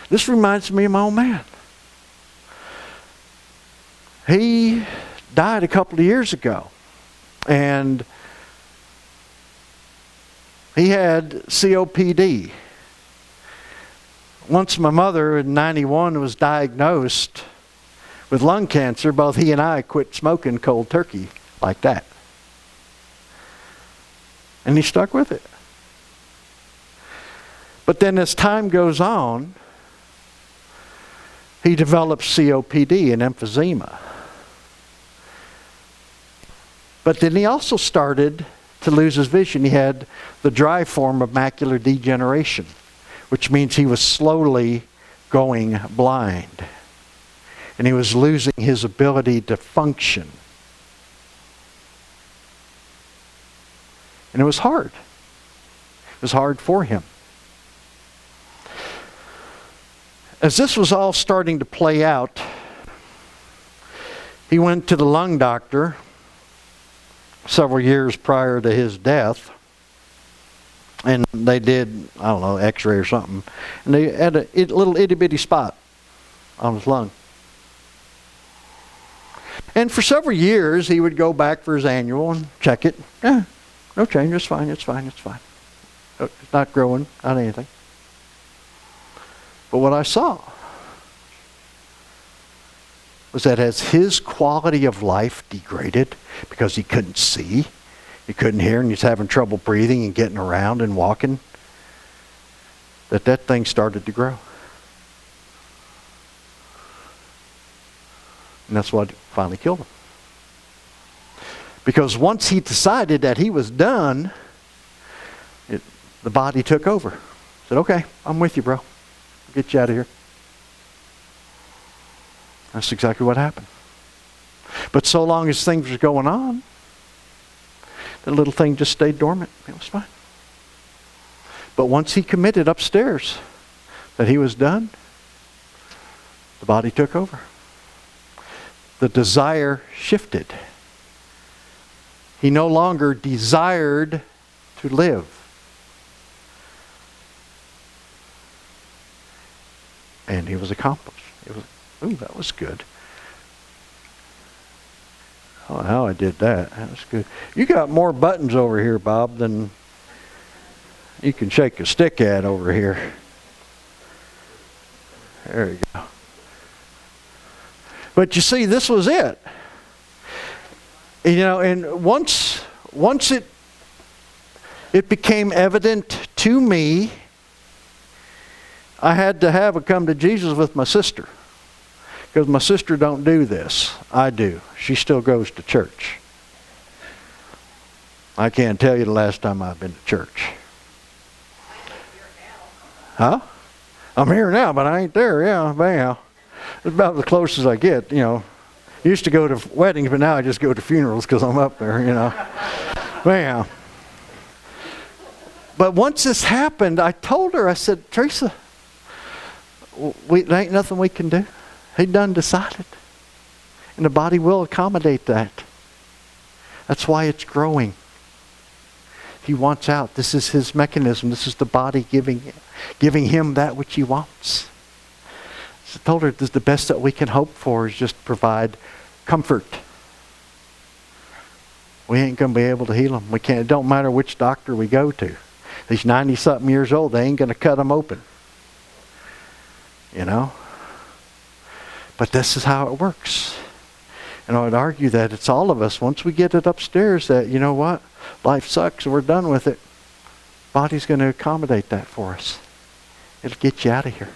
[SPEAKER 1] This reminds me of my old man. He died a couple of years ago. And he had COPD. Once my mother in 91 was diagnosed with lung cancer, both he and I quit smoking cold turkey like that. And he stuck with it. But then as time goes on, he develops COPD and emphysema. But then he also started to lose his vision. He had the dry form of macular degeneration, which means he was slowly going blind. And he was losing his ability to function. And it was hard. It was hard for him. As this was all starting to play out, he went to the lung doctor several years prior to his death. And they did, I don't know, x-ray or something. And they had a little itty-bitty spot on his lung. And for several years, he would go back for his annual and check it. No change, it's fine, it's fine, it's fine. It's not growing, not anything. But what I saw was that as his quality of life degraded, because he couldn't see, he couldn't hear, and he's having trouble breathing and getting around and walking, that thing started to grow. And that's what finally killed him. Because once he decided that he was done, the body took over. Said, okay, I'm with you, bro. I'll get you out of here. That's exactly what happened. But so long as things were going on, the little thing just stayed dormant. It was fine. But once he committed upstairs that he was done, the body took over. The desire shifted. He no longer desired to live. And he was accomplished. It was, ooh, that was good. Oh, how I did that. That was good. You got more buttons over here, Bob, than you can shake a stick at over here. There you go. But you see, this was it. You know, and once it became evident to me, I had to have a come to Jesus with my sister. Because my sister don't do this. I do. She still goes to church. I can't tell you the last time I've been to church. Huh? I'm here now, but I ain't there. Yeah, anyhow. It's about the closest I get, you know. Used to go to weddings, but now I just go to funerals because I'm up there, you know. Anyhow. But once this happened, I told her, I said, Teresa, there ain't nothing we can do. He done decided. And the body will accommodate that. That's why it's growing. He wants out. This is his mechanism. This is the body giving him that which he wants. So I told her the best that we can hope for is just provide comfort. We ain't going to be able to heal him. We can't. It don't matter which doctor we go to. He's 90-something years old. They ain't going to cut him open. You know? But this is how it works. And I would argue that it's all of us. Once we get it upstairs that, you know what? Life sucks and we're done with it. Body's going to accommodate that for us. It'll get you out of here.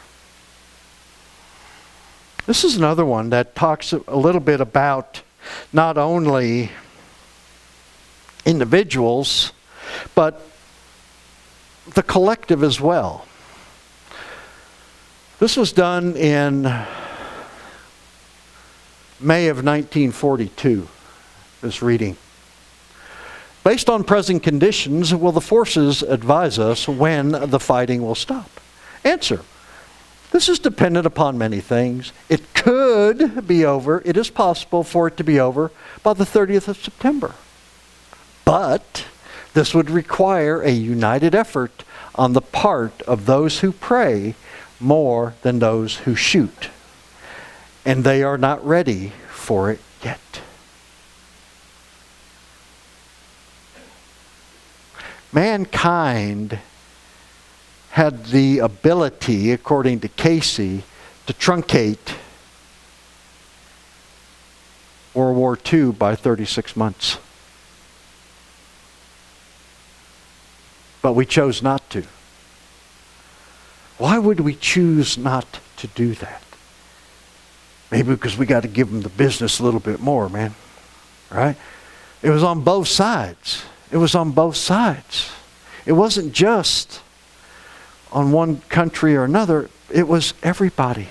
[SPEAKER 1] This is another one that talks a little bit about not only individuals, but the collective as well. This was done in May of 1942, this reading. Based on present conditions, will the forces advise us when the fighting will stop? Answer. This is dependent upon many things. It could be over. It is possible for it to be over by the 30th of September. But this would require a united effort on the part of those who pray more than those who shoot. And they are not ready for it yet. Mankind had the ability, according to Cayce, to truncate World War II by 36 months. But we chose not to. Why would we choose not to do that? Maybe because we got to give them the business a little bit more, man. Right? It was on both sides. It was on both sides. It wasn't just on one country or another. It was everybody.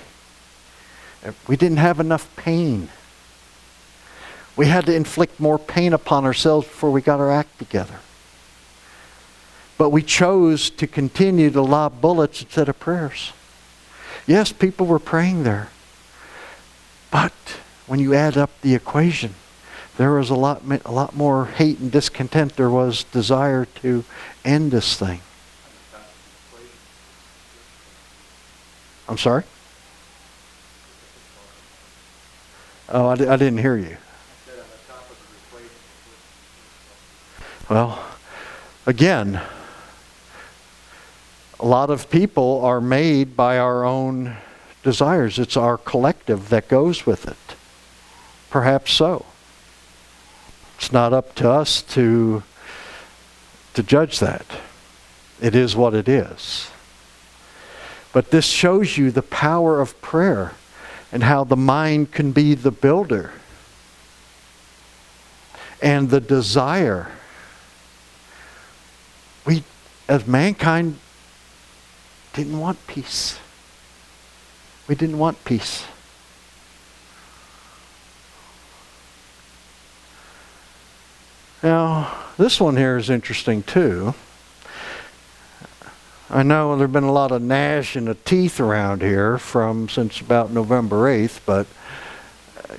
[SPEAKER 1] We didn't have enough pain. We had to inflict more pain upon ourselves before we got our act together. But we chose to continue to lob bullets instead of prayers. Yes, people were praying there. But when you add up the equation, there was a lot more hate and discontent. There was desire to end this thing. I'm sorry? Oh, I didn't hear you. Well, again, a lot of people are made by our own desires. It's our collective that goes with it. Perhaps so. It's not up to us to judge that. It is what it is. But this shows you the power of prayer and how the mind can be the builder. And the desire. We, as mankind, didn't want peace. We didn't want peace. Now, this one here is interesting too. I know there have been a lot of gnashing of teeth around here since about November 8th, but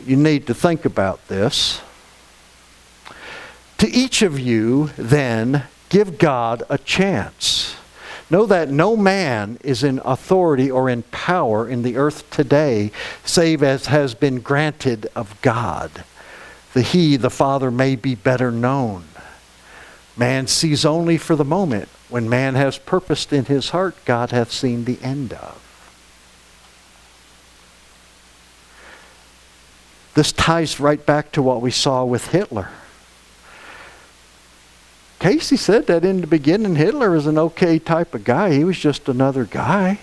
[SPEAKER 1] you need to think about this. To each of you, then, give God a chance. Know that no man is in authority or in power in the earth today, save as has been granted of God. The Father, may be better known. Man sees only for the moment. When man has purposed in his heart, God hath seen the end of. This ties right back to what we saw with Hitler. Cayce said that in the beginning Hitler was an okay type of guy. He was just another guy.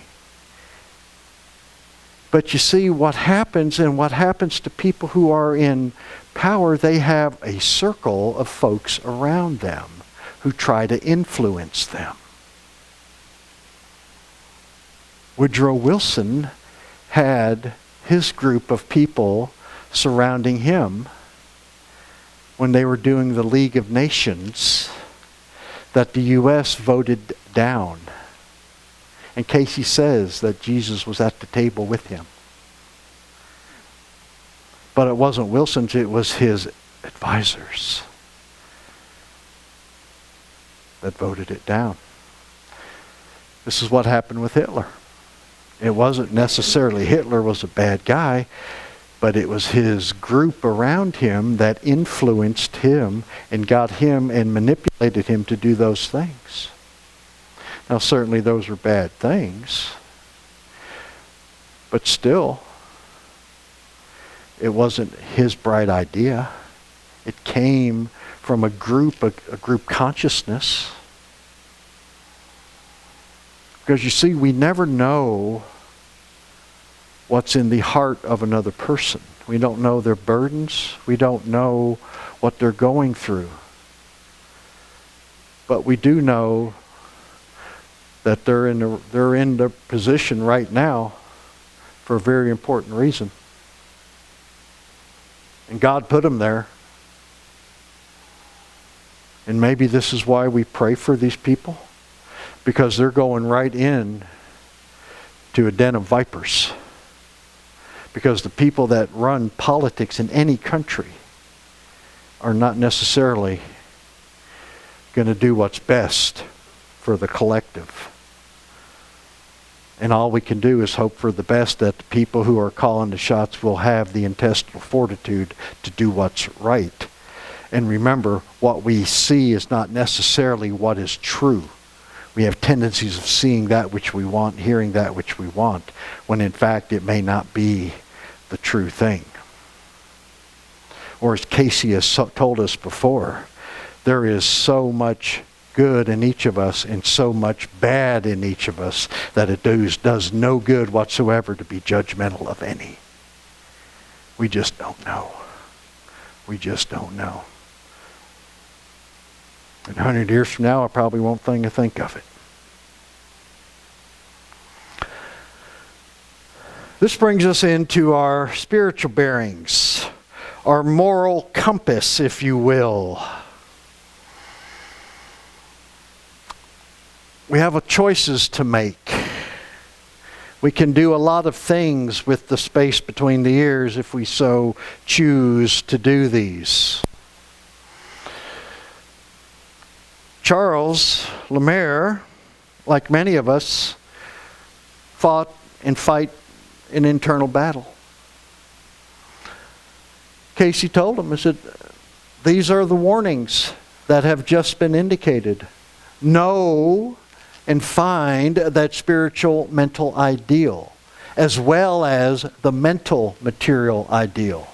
[SPEAKER 1] But you see what happens to people who are in power, they have a circle of folks around them who try to influence them. Woodrow Wilson had his group of people surrounding him when they were doing the League of Nations that the U.S. voted down. And Cayce says that Jesus was at the table with him. But it wasn't Wilson's, it was his advisors that voted it down. This is what happened with Hitler. It wasn't necessarily Hitler was a bad guy, but it was his group around him that influenced him and got him and manipulated him to do those things. Now certainly those were bad things, but still, it wasn't his bright idea. It came from a group consciousness. Because you see, we never know what's in the heart of another person. We don't know their burdens. We don't know what they're going through. But we do know that they're in the position right now for a very important reason. And God put them there. And maybe this is why we pray for these people. Because they're going right in to a den of vipers. Because the people that run politics in any country are not necessarily going to do what's best for the collective. And all we can do is hope for the best, that the people who are calling the shots will have the intestinal fortitude to do what's right. And remember, what we see is not necessarily what is true. We have tendencies of seeing that which we want, hearing that which we want, when in fact it may not be the true thing. Or as Cayce has told us before, there is so much good in each of us and so much bad in each of us that it does no good whatsoever to be judgmental of any. We just don't know. We just don't know. And 100 years from now, I probably won't think of it. This brings us into our spiritual bearings, our moral compass, if you will. We have choices to make. We can do a lot of things with the space between the ears if we so choose to do these. Charles Lemaire, like many of us, fought and fight an internal battle. Cayce told him, he said, these are the warnings that have just been indicated. Know and find that spiritual mental ideal, as well as the mental material ideal.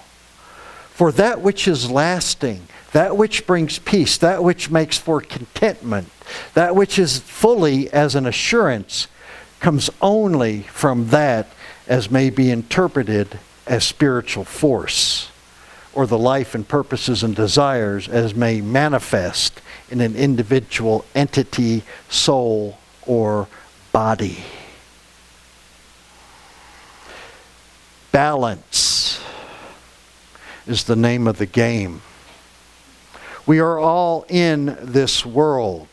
[SPEAKER 1] For that which is lasting, that which brings peace, that which makes for contentment, that which is fully as an assurance, comes only from that as may be interpreted as spiritual force, or the life and purposes and desires as may manifest in an individual entity, soul, or body. Balance is the name of the game. We are all in this world.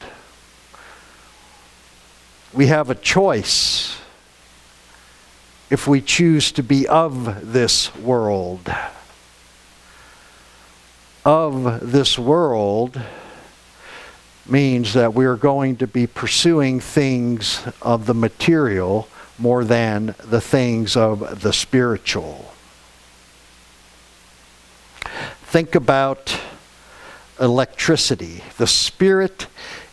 [SPEAKER 1] we have a choice if we choose to be of this world. Of this world means that we are going to be pursuing things of the material more than the things of the spiritual. Think about electricity. The spirit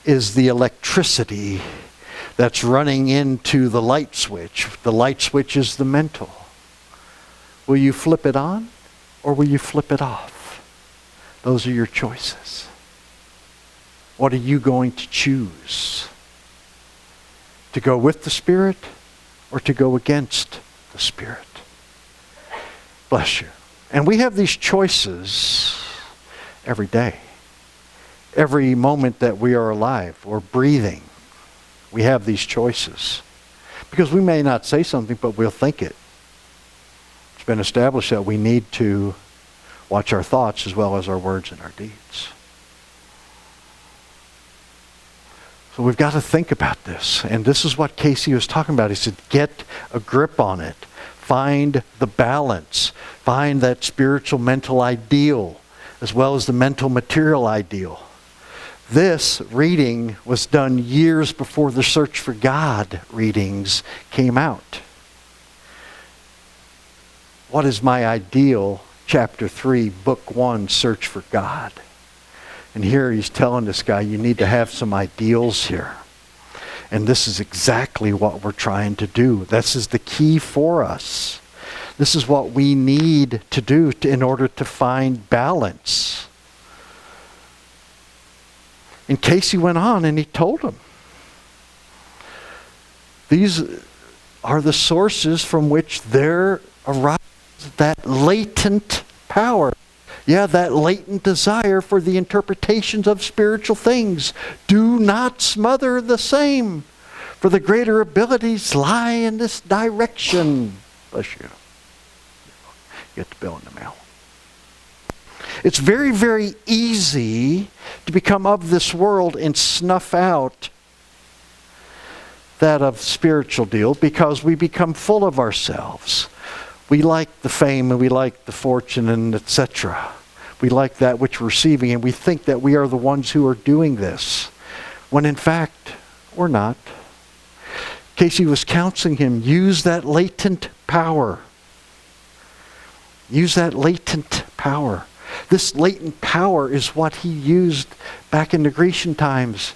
[SPEAKER 1] is the electricity that's running into the light switch. The light switch is the mental. Will you flip it on or will you flip it off? Those are your choices. What are you going to choose? To go with the Spirit or to go against the Spirit? Bless you. And we have these choices every day. Every moment that we are alive or breathing, we have these choices. Because we may not say something, but we'll think it. It's been established that we need to watch our thoughts as well as our words and our deeds. So we've got to think about this. And this is what Cayce was talking about. He said, get a grip on it. Find the balance. Find that spiritual mental ideal as well as the mental material ideal. This reading was done years before the Search for God readings came out. What is my ideal? Chapter 3, Book 1, Search for God. And here he's telling this guy, you need to have some ideals here. And this is exactly what we're trying to do. This is the key for us. This is what we need to do in order to find balance. And Cayce went on and he told him, these are the sources from which there arises that latent power. Yeah, that latent desire for the interpretations of spiritual things. Do not smother the same, for the greater abilities lie in this direction. Bless you. Get the bill in the mail. It's very, very easy to become of this world and snuff out that of spiritual deal because we become full of ourselves. We like the fame and we like the fortune and etc. We like that which we're receiving and we think that we are the ones who are doing this, when in fact we're not. Cayce was counseling him, use that latent power. Use that latent power. This latent power is what he used back in the Grecian times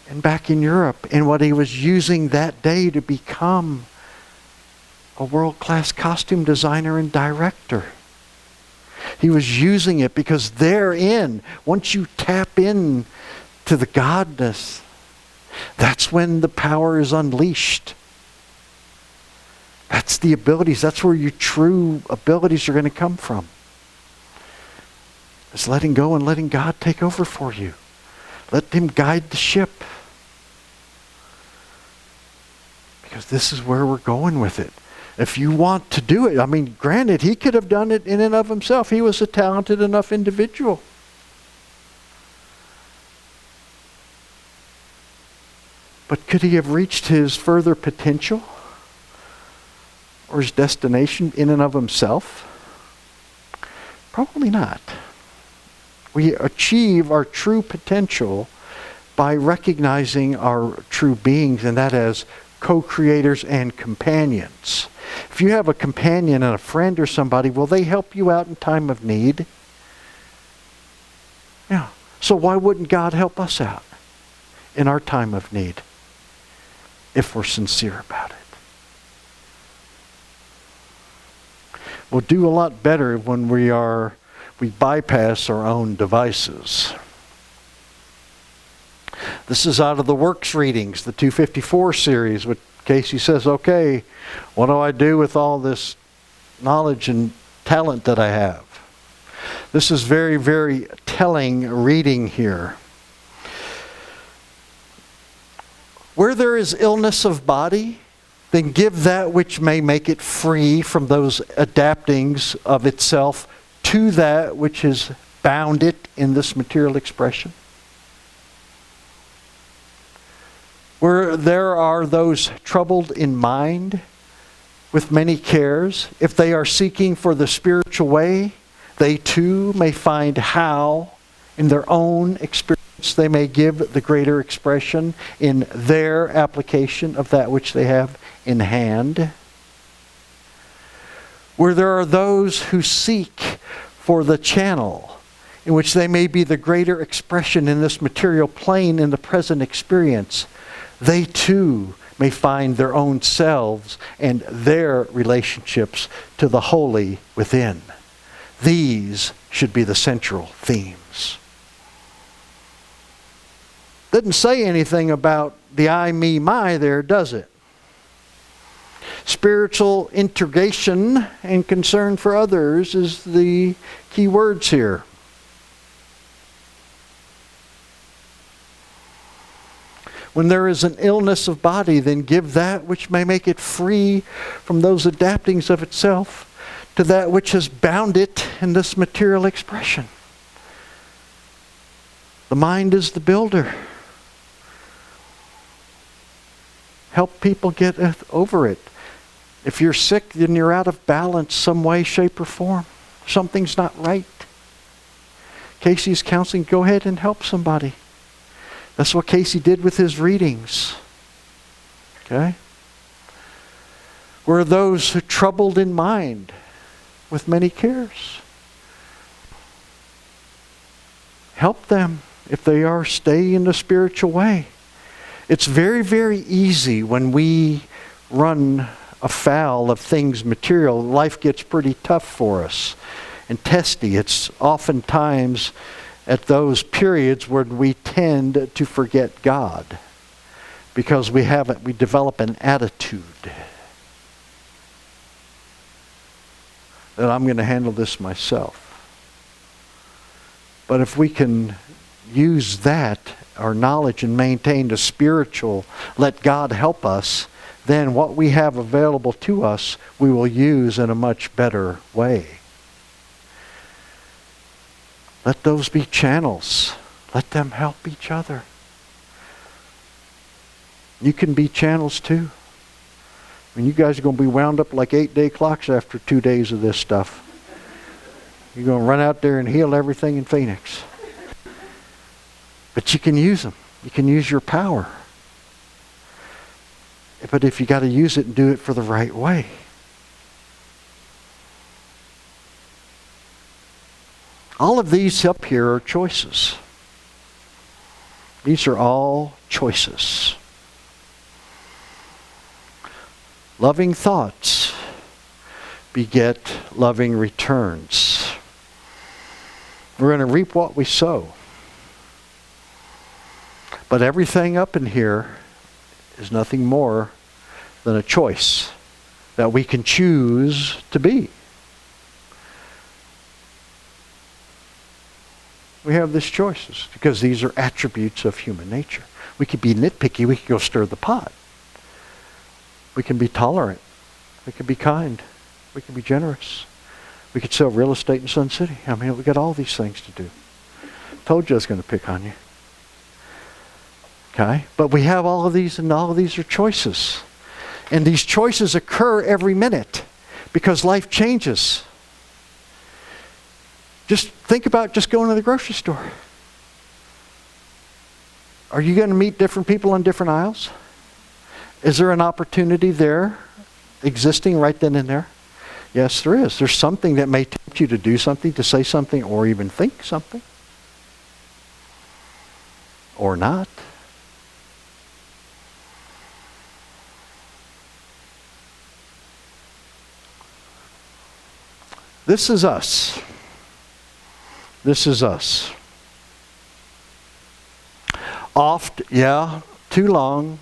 [SPEAKER 1] and back in Europe, and what he was using that day to become a world-class costume designer and director. He was using it because therein, once you tap in to the godness, that's when the power is unleashed. That's the abilities. That's where your true abilities are going to come from. It's letting go and letting God take over for you. Let him guide the ship. Because this is where we're going with it. If you want to do it, I mean, granted, he could have done it in and of himself. He was a talented enough individual. But could he have reached his further potential or his destination in and of himself? Probably not. We achieve our true potential by recognizing our true beings, and that as co-creators and companions. If you have a companion and a friend or somebody, will they help you out in time of need? Yeah. So why wouldn't God help us out in our time of need if we're sincere about it? We'll do a lot better when we bypass our own devices. This is out of the Works Readings, the 254 series, which Cayce says, okay, what do I do with all this knowledge and talent that I have? This is very, very telling reading here. Where there is illness of body, then give that which may make it free from those adaptings of itself to that which has bound it in this material expression. Where there are those troubled in mind with many cares, if they are seeking for the spiritual way, they too may find how, in their own experience, they may give the greater expression in their application of that which they have in hand. Where there are those who seek for the channel in which they may be the greater expression in this material plane in the present experience, they too may find their own selves and their relationships to the holy within. These should be the central themes. Doesn't say anything about the I, me, my there, does it? Spiritual integration and concern for others is the key words here. When there is an illness of body, then give that which may make it free from those adaptings of itself to that which has bound it in this material expression. The mind is the builder. Help people get over it. If you're sick, then you're out of balance some way, shape, or form. Something's not right. Cayce's counseling, go ahead and help somebody. That's what Cayce did with his readings. Okay? Were those troubled in mind with many cares. Help them if they are stay in the spiritual way. It's very, very easy when we run afoul of things material. Life gets pretty tough for us and testy. It's oftentimes at those periods where we tend to forget God because we develop an attitude that I'm going to handle this myself. But if we can use that, our knowledge, and maintain the spiritual, let God help us, then what we have available to us, we will use in a much better way. Let those be channels. Let them help each other. You can be channels too. I mean, you guys are going to be wound up like 8-day clocks after 2 days of this stuff. You're going to run out there and heal everything in Phoenix. But you can use them. You can use your power. But if you got to use it and do it for the right way. All of these up here are choices. These are all choices. Loving thoughts beget loving returns. We're going to reap what we sow. But everything up in here is nothing more than a choice that we can choose to be. We have these choices because these are attributes of human nature. We could be nitpicky. We could go stir the pot. We can be tolerant. We can be kind. We can be generous. We could sell real estate in Sun City. I mean, we got all these things to do. Told you I was going to pick on you. Okay? But we have all of these, and all of these are choices. And these choices occur every minute because life changes. Just think about just going to the grocery store. Are you going to meet different people on different aisles? Is there an opportunity there existing right then and there? Yes, there is. There's something that may tempt you to do something, to say something, or even think something. Or not. This is us. This is us. Oft, too long,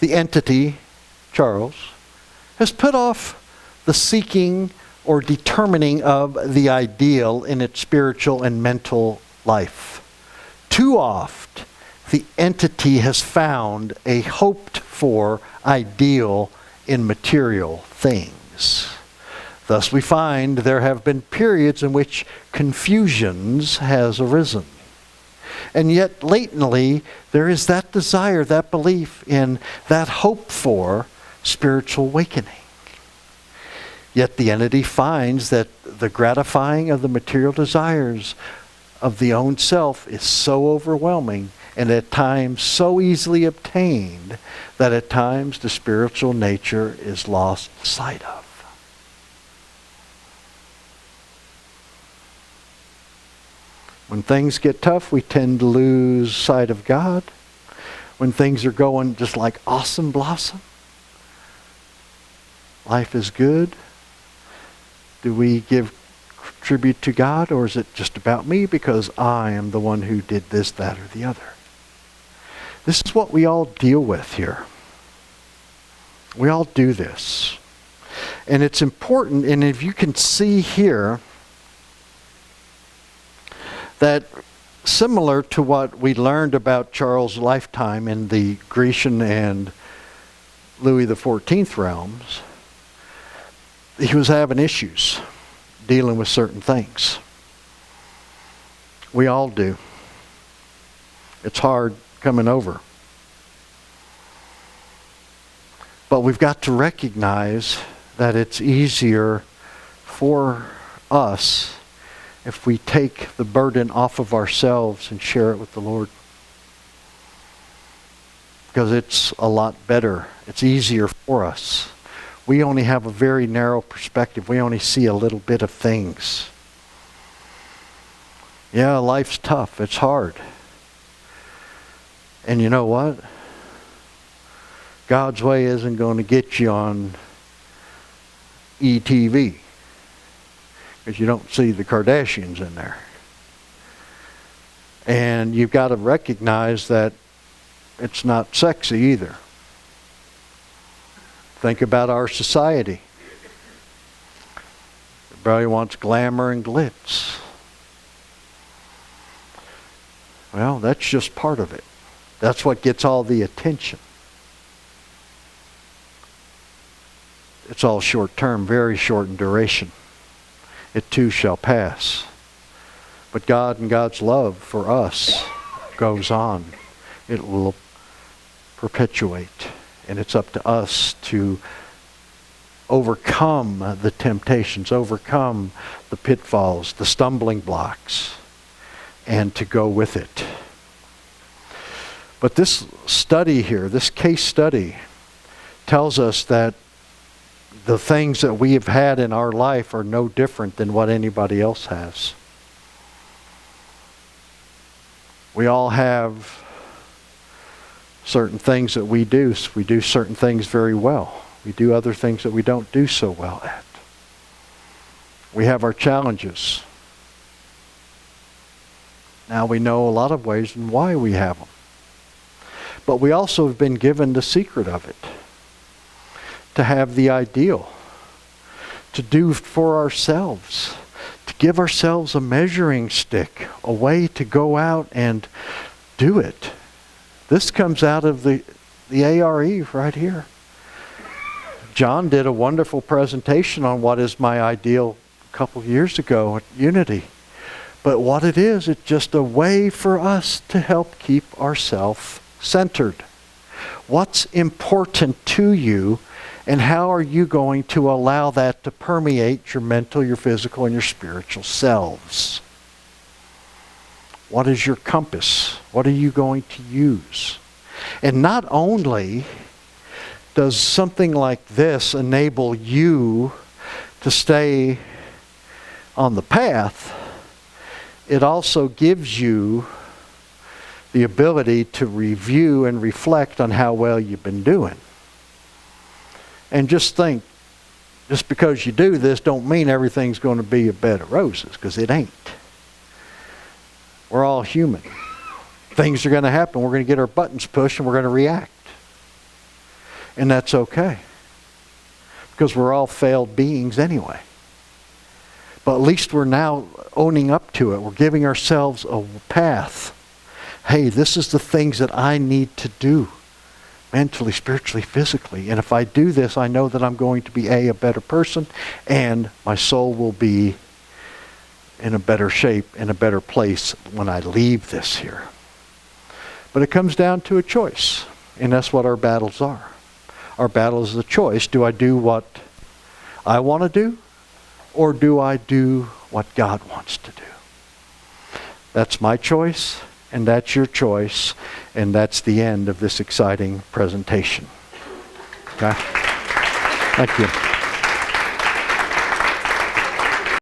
[SPEAKER 1] the entity, Charles, has put off the seeking or determining of the ideal in its spiritual and mental life. Too oft, the entity has found a hoped-for ideal in material things. Thus we find there have been periods in which confusions has arisen. And yet latently, there is that desire, that belief in, that hope for spiritual awakening. Yet the entity finds that the gratifying of the material desires of the own self is so overwhelming and at times so easily obtained that at times the spiritual nature is lost sight of. When things get tough, we tend to lose sight of God. When things are going just like awesome blossom, life is good. Do we give tribute to God, or is it just about me because I am the one who did this, that, or the other? This is what we all deal with here. We all do this. And it's important, and if you can see here, that similar to what we learned about Charles' lifetime in the Grecian and Louis XIV realms, he was having issues dealing with certain things. We all do. It's hard coming over. But we've got to recognize that it's easier for us if we take the burden off of ourselves and share it with the Lord. Because it's a lot better. It's easier for us. We only have a very narrow perspective. We only see a little bit of things. Yeah, life's tough. It's hard. And you know what? God's way isn't going to get you on ETV. Because you don't see the Kardashians in there. And you've got to recognize that it's not sexy either. Think about our society. Everybody wants glamour and glitz. Well, that's just part of it. That's what gets all the attention. It's all short term, very short in duration. It too shall pass. But God and God's love for us goes on. It will perpetuate. And it's up to us to overcome the temptations, overcome the pitfalls, the stumbling blocks, and to go with it. But this study here, this case study, tells us that the things that we have had in our life are no different than what anybody else has. We all have certain things that we do. We do certain things very well. We do other things that we don't do so well at. We have our challenges. Now we know a lot of ways and why we have them. But we also have been given the secret of it. To have the ideal. To do for ourselves. To give ourselves a measuring stick. A way to go out and do it. This comes out of the A.R.E. right here. John did a wonderful presentation on what is my ideal a couple of years ago at Unity. But what it is, it's just a way for us to help keep ourselves centered. What's important to you, and how are you going to allow that to permeate your mental, your physical, and your spiritual selves? What is your compass? What are you going to use? And not only does something like this enable you to stay on the path, it also gives you the ability to review and reflect on how well you've been doing. And just think, just because you do this don't mean everything's going to be a bed of roses, because it ain't. We're all human. Things are going to happen. We're going to get our buttons pushed and we're going to react. And that's okay. Because we're all failed beings anyway. But at least we're now owning up to it. We're giving ourselves a path. Hey, this is the things that I need to do. Mentally, spiritually, physically. And if I do this, I know that I'm going to be a better person, and my soul will be in a better shape, in a better place when I leave this here. But it comes down to a choice. And that's what our battles are. Our battle is the choice. Do I do what I want to do? Or do I do what God wants to do? That's my choice, and that's your choice, and that's the end of this exciting presentation. Okay? Thank you.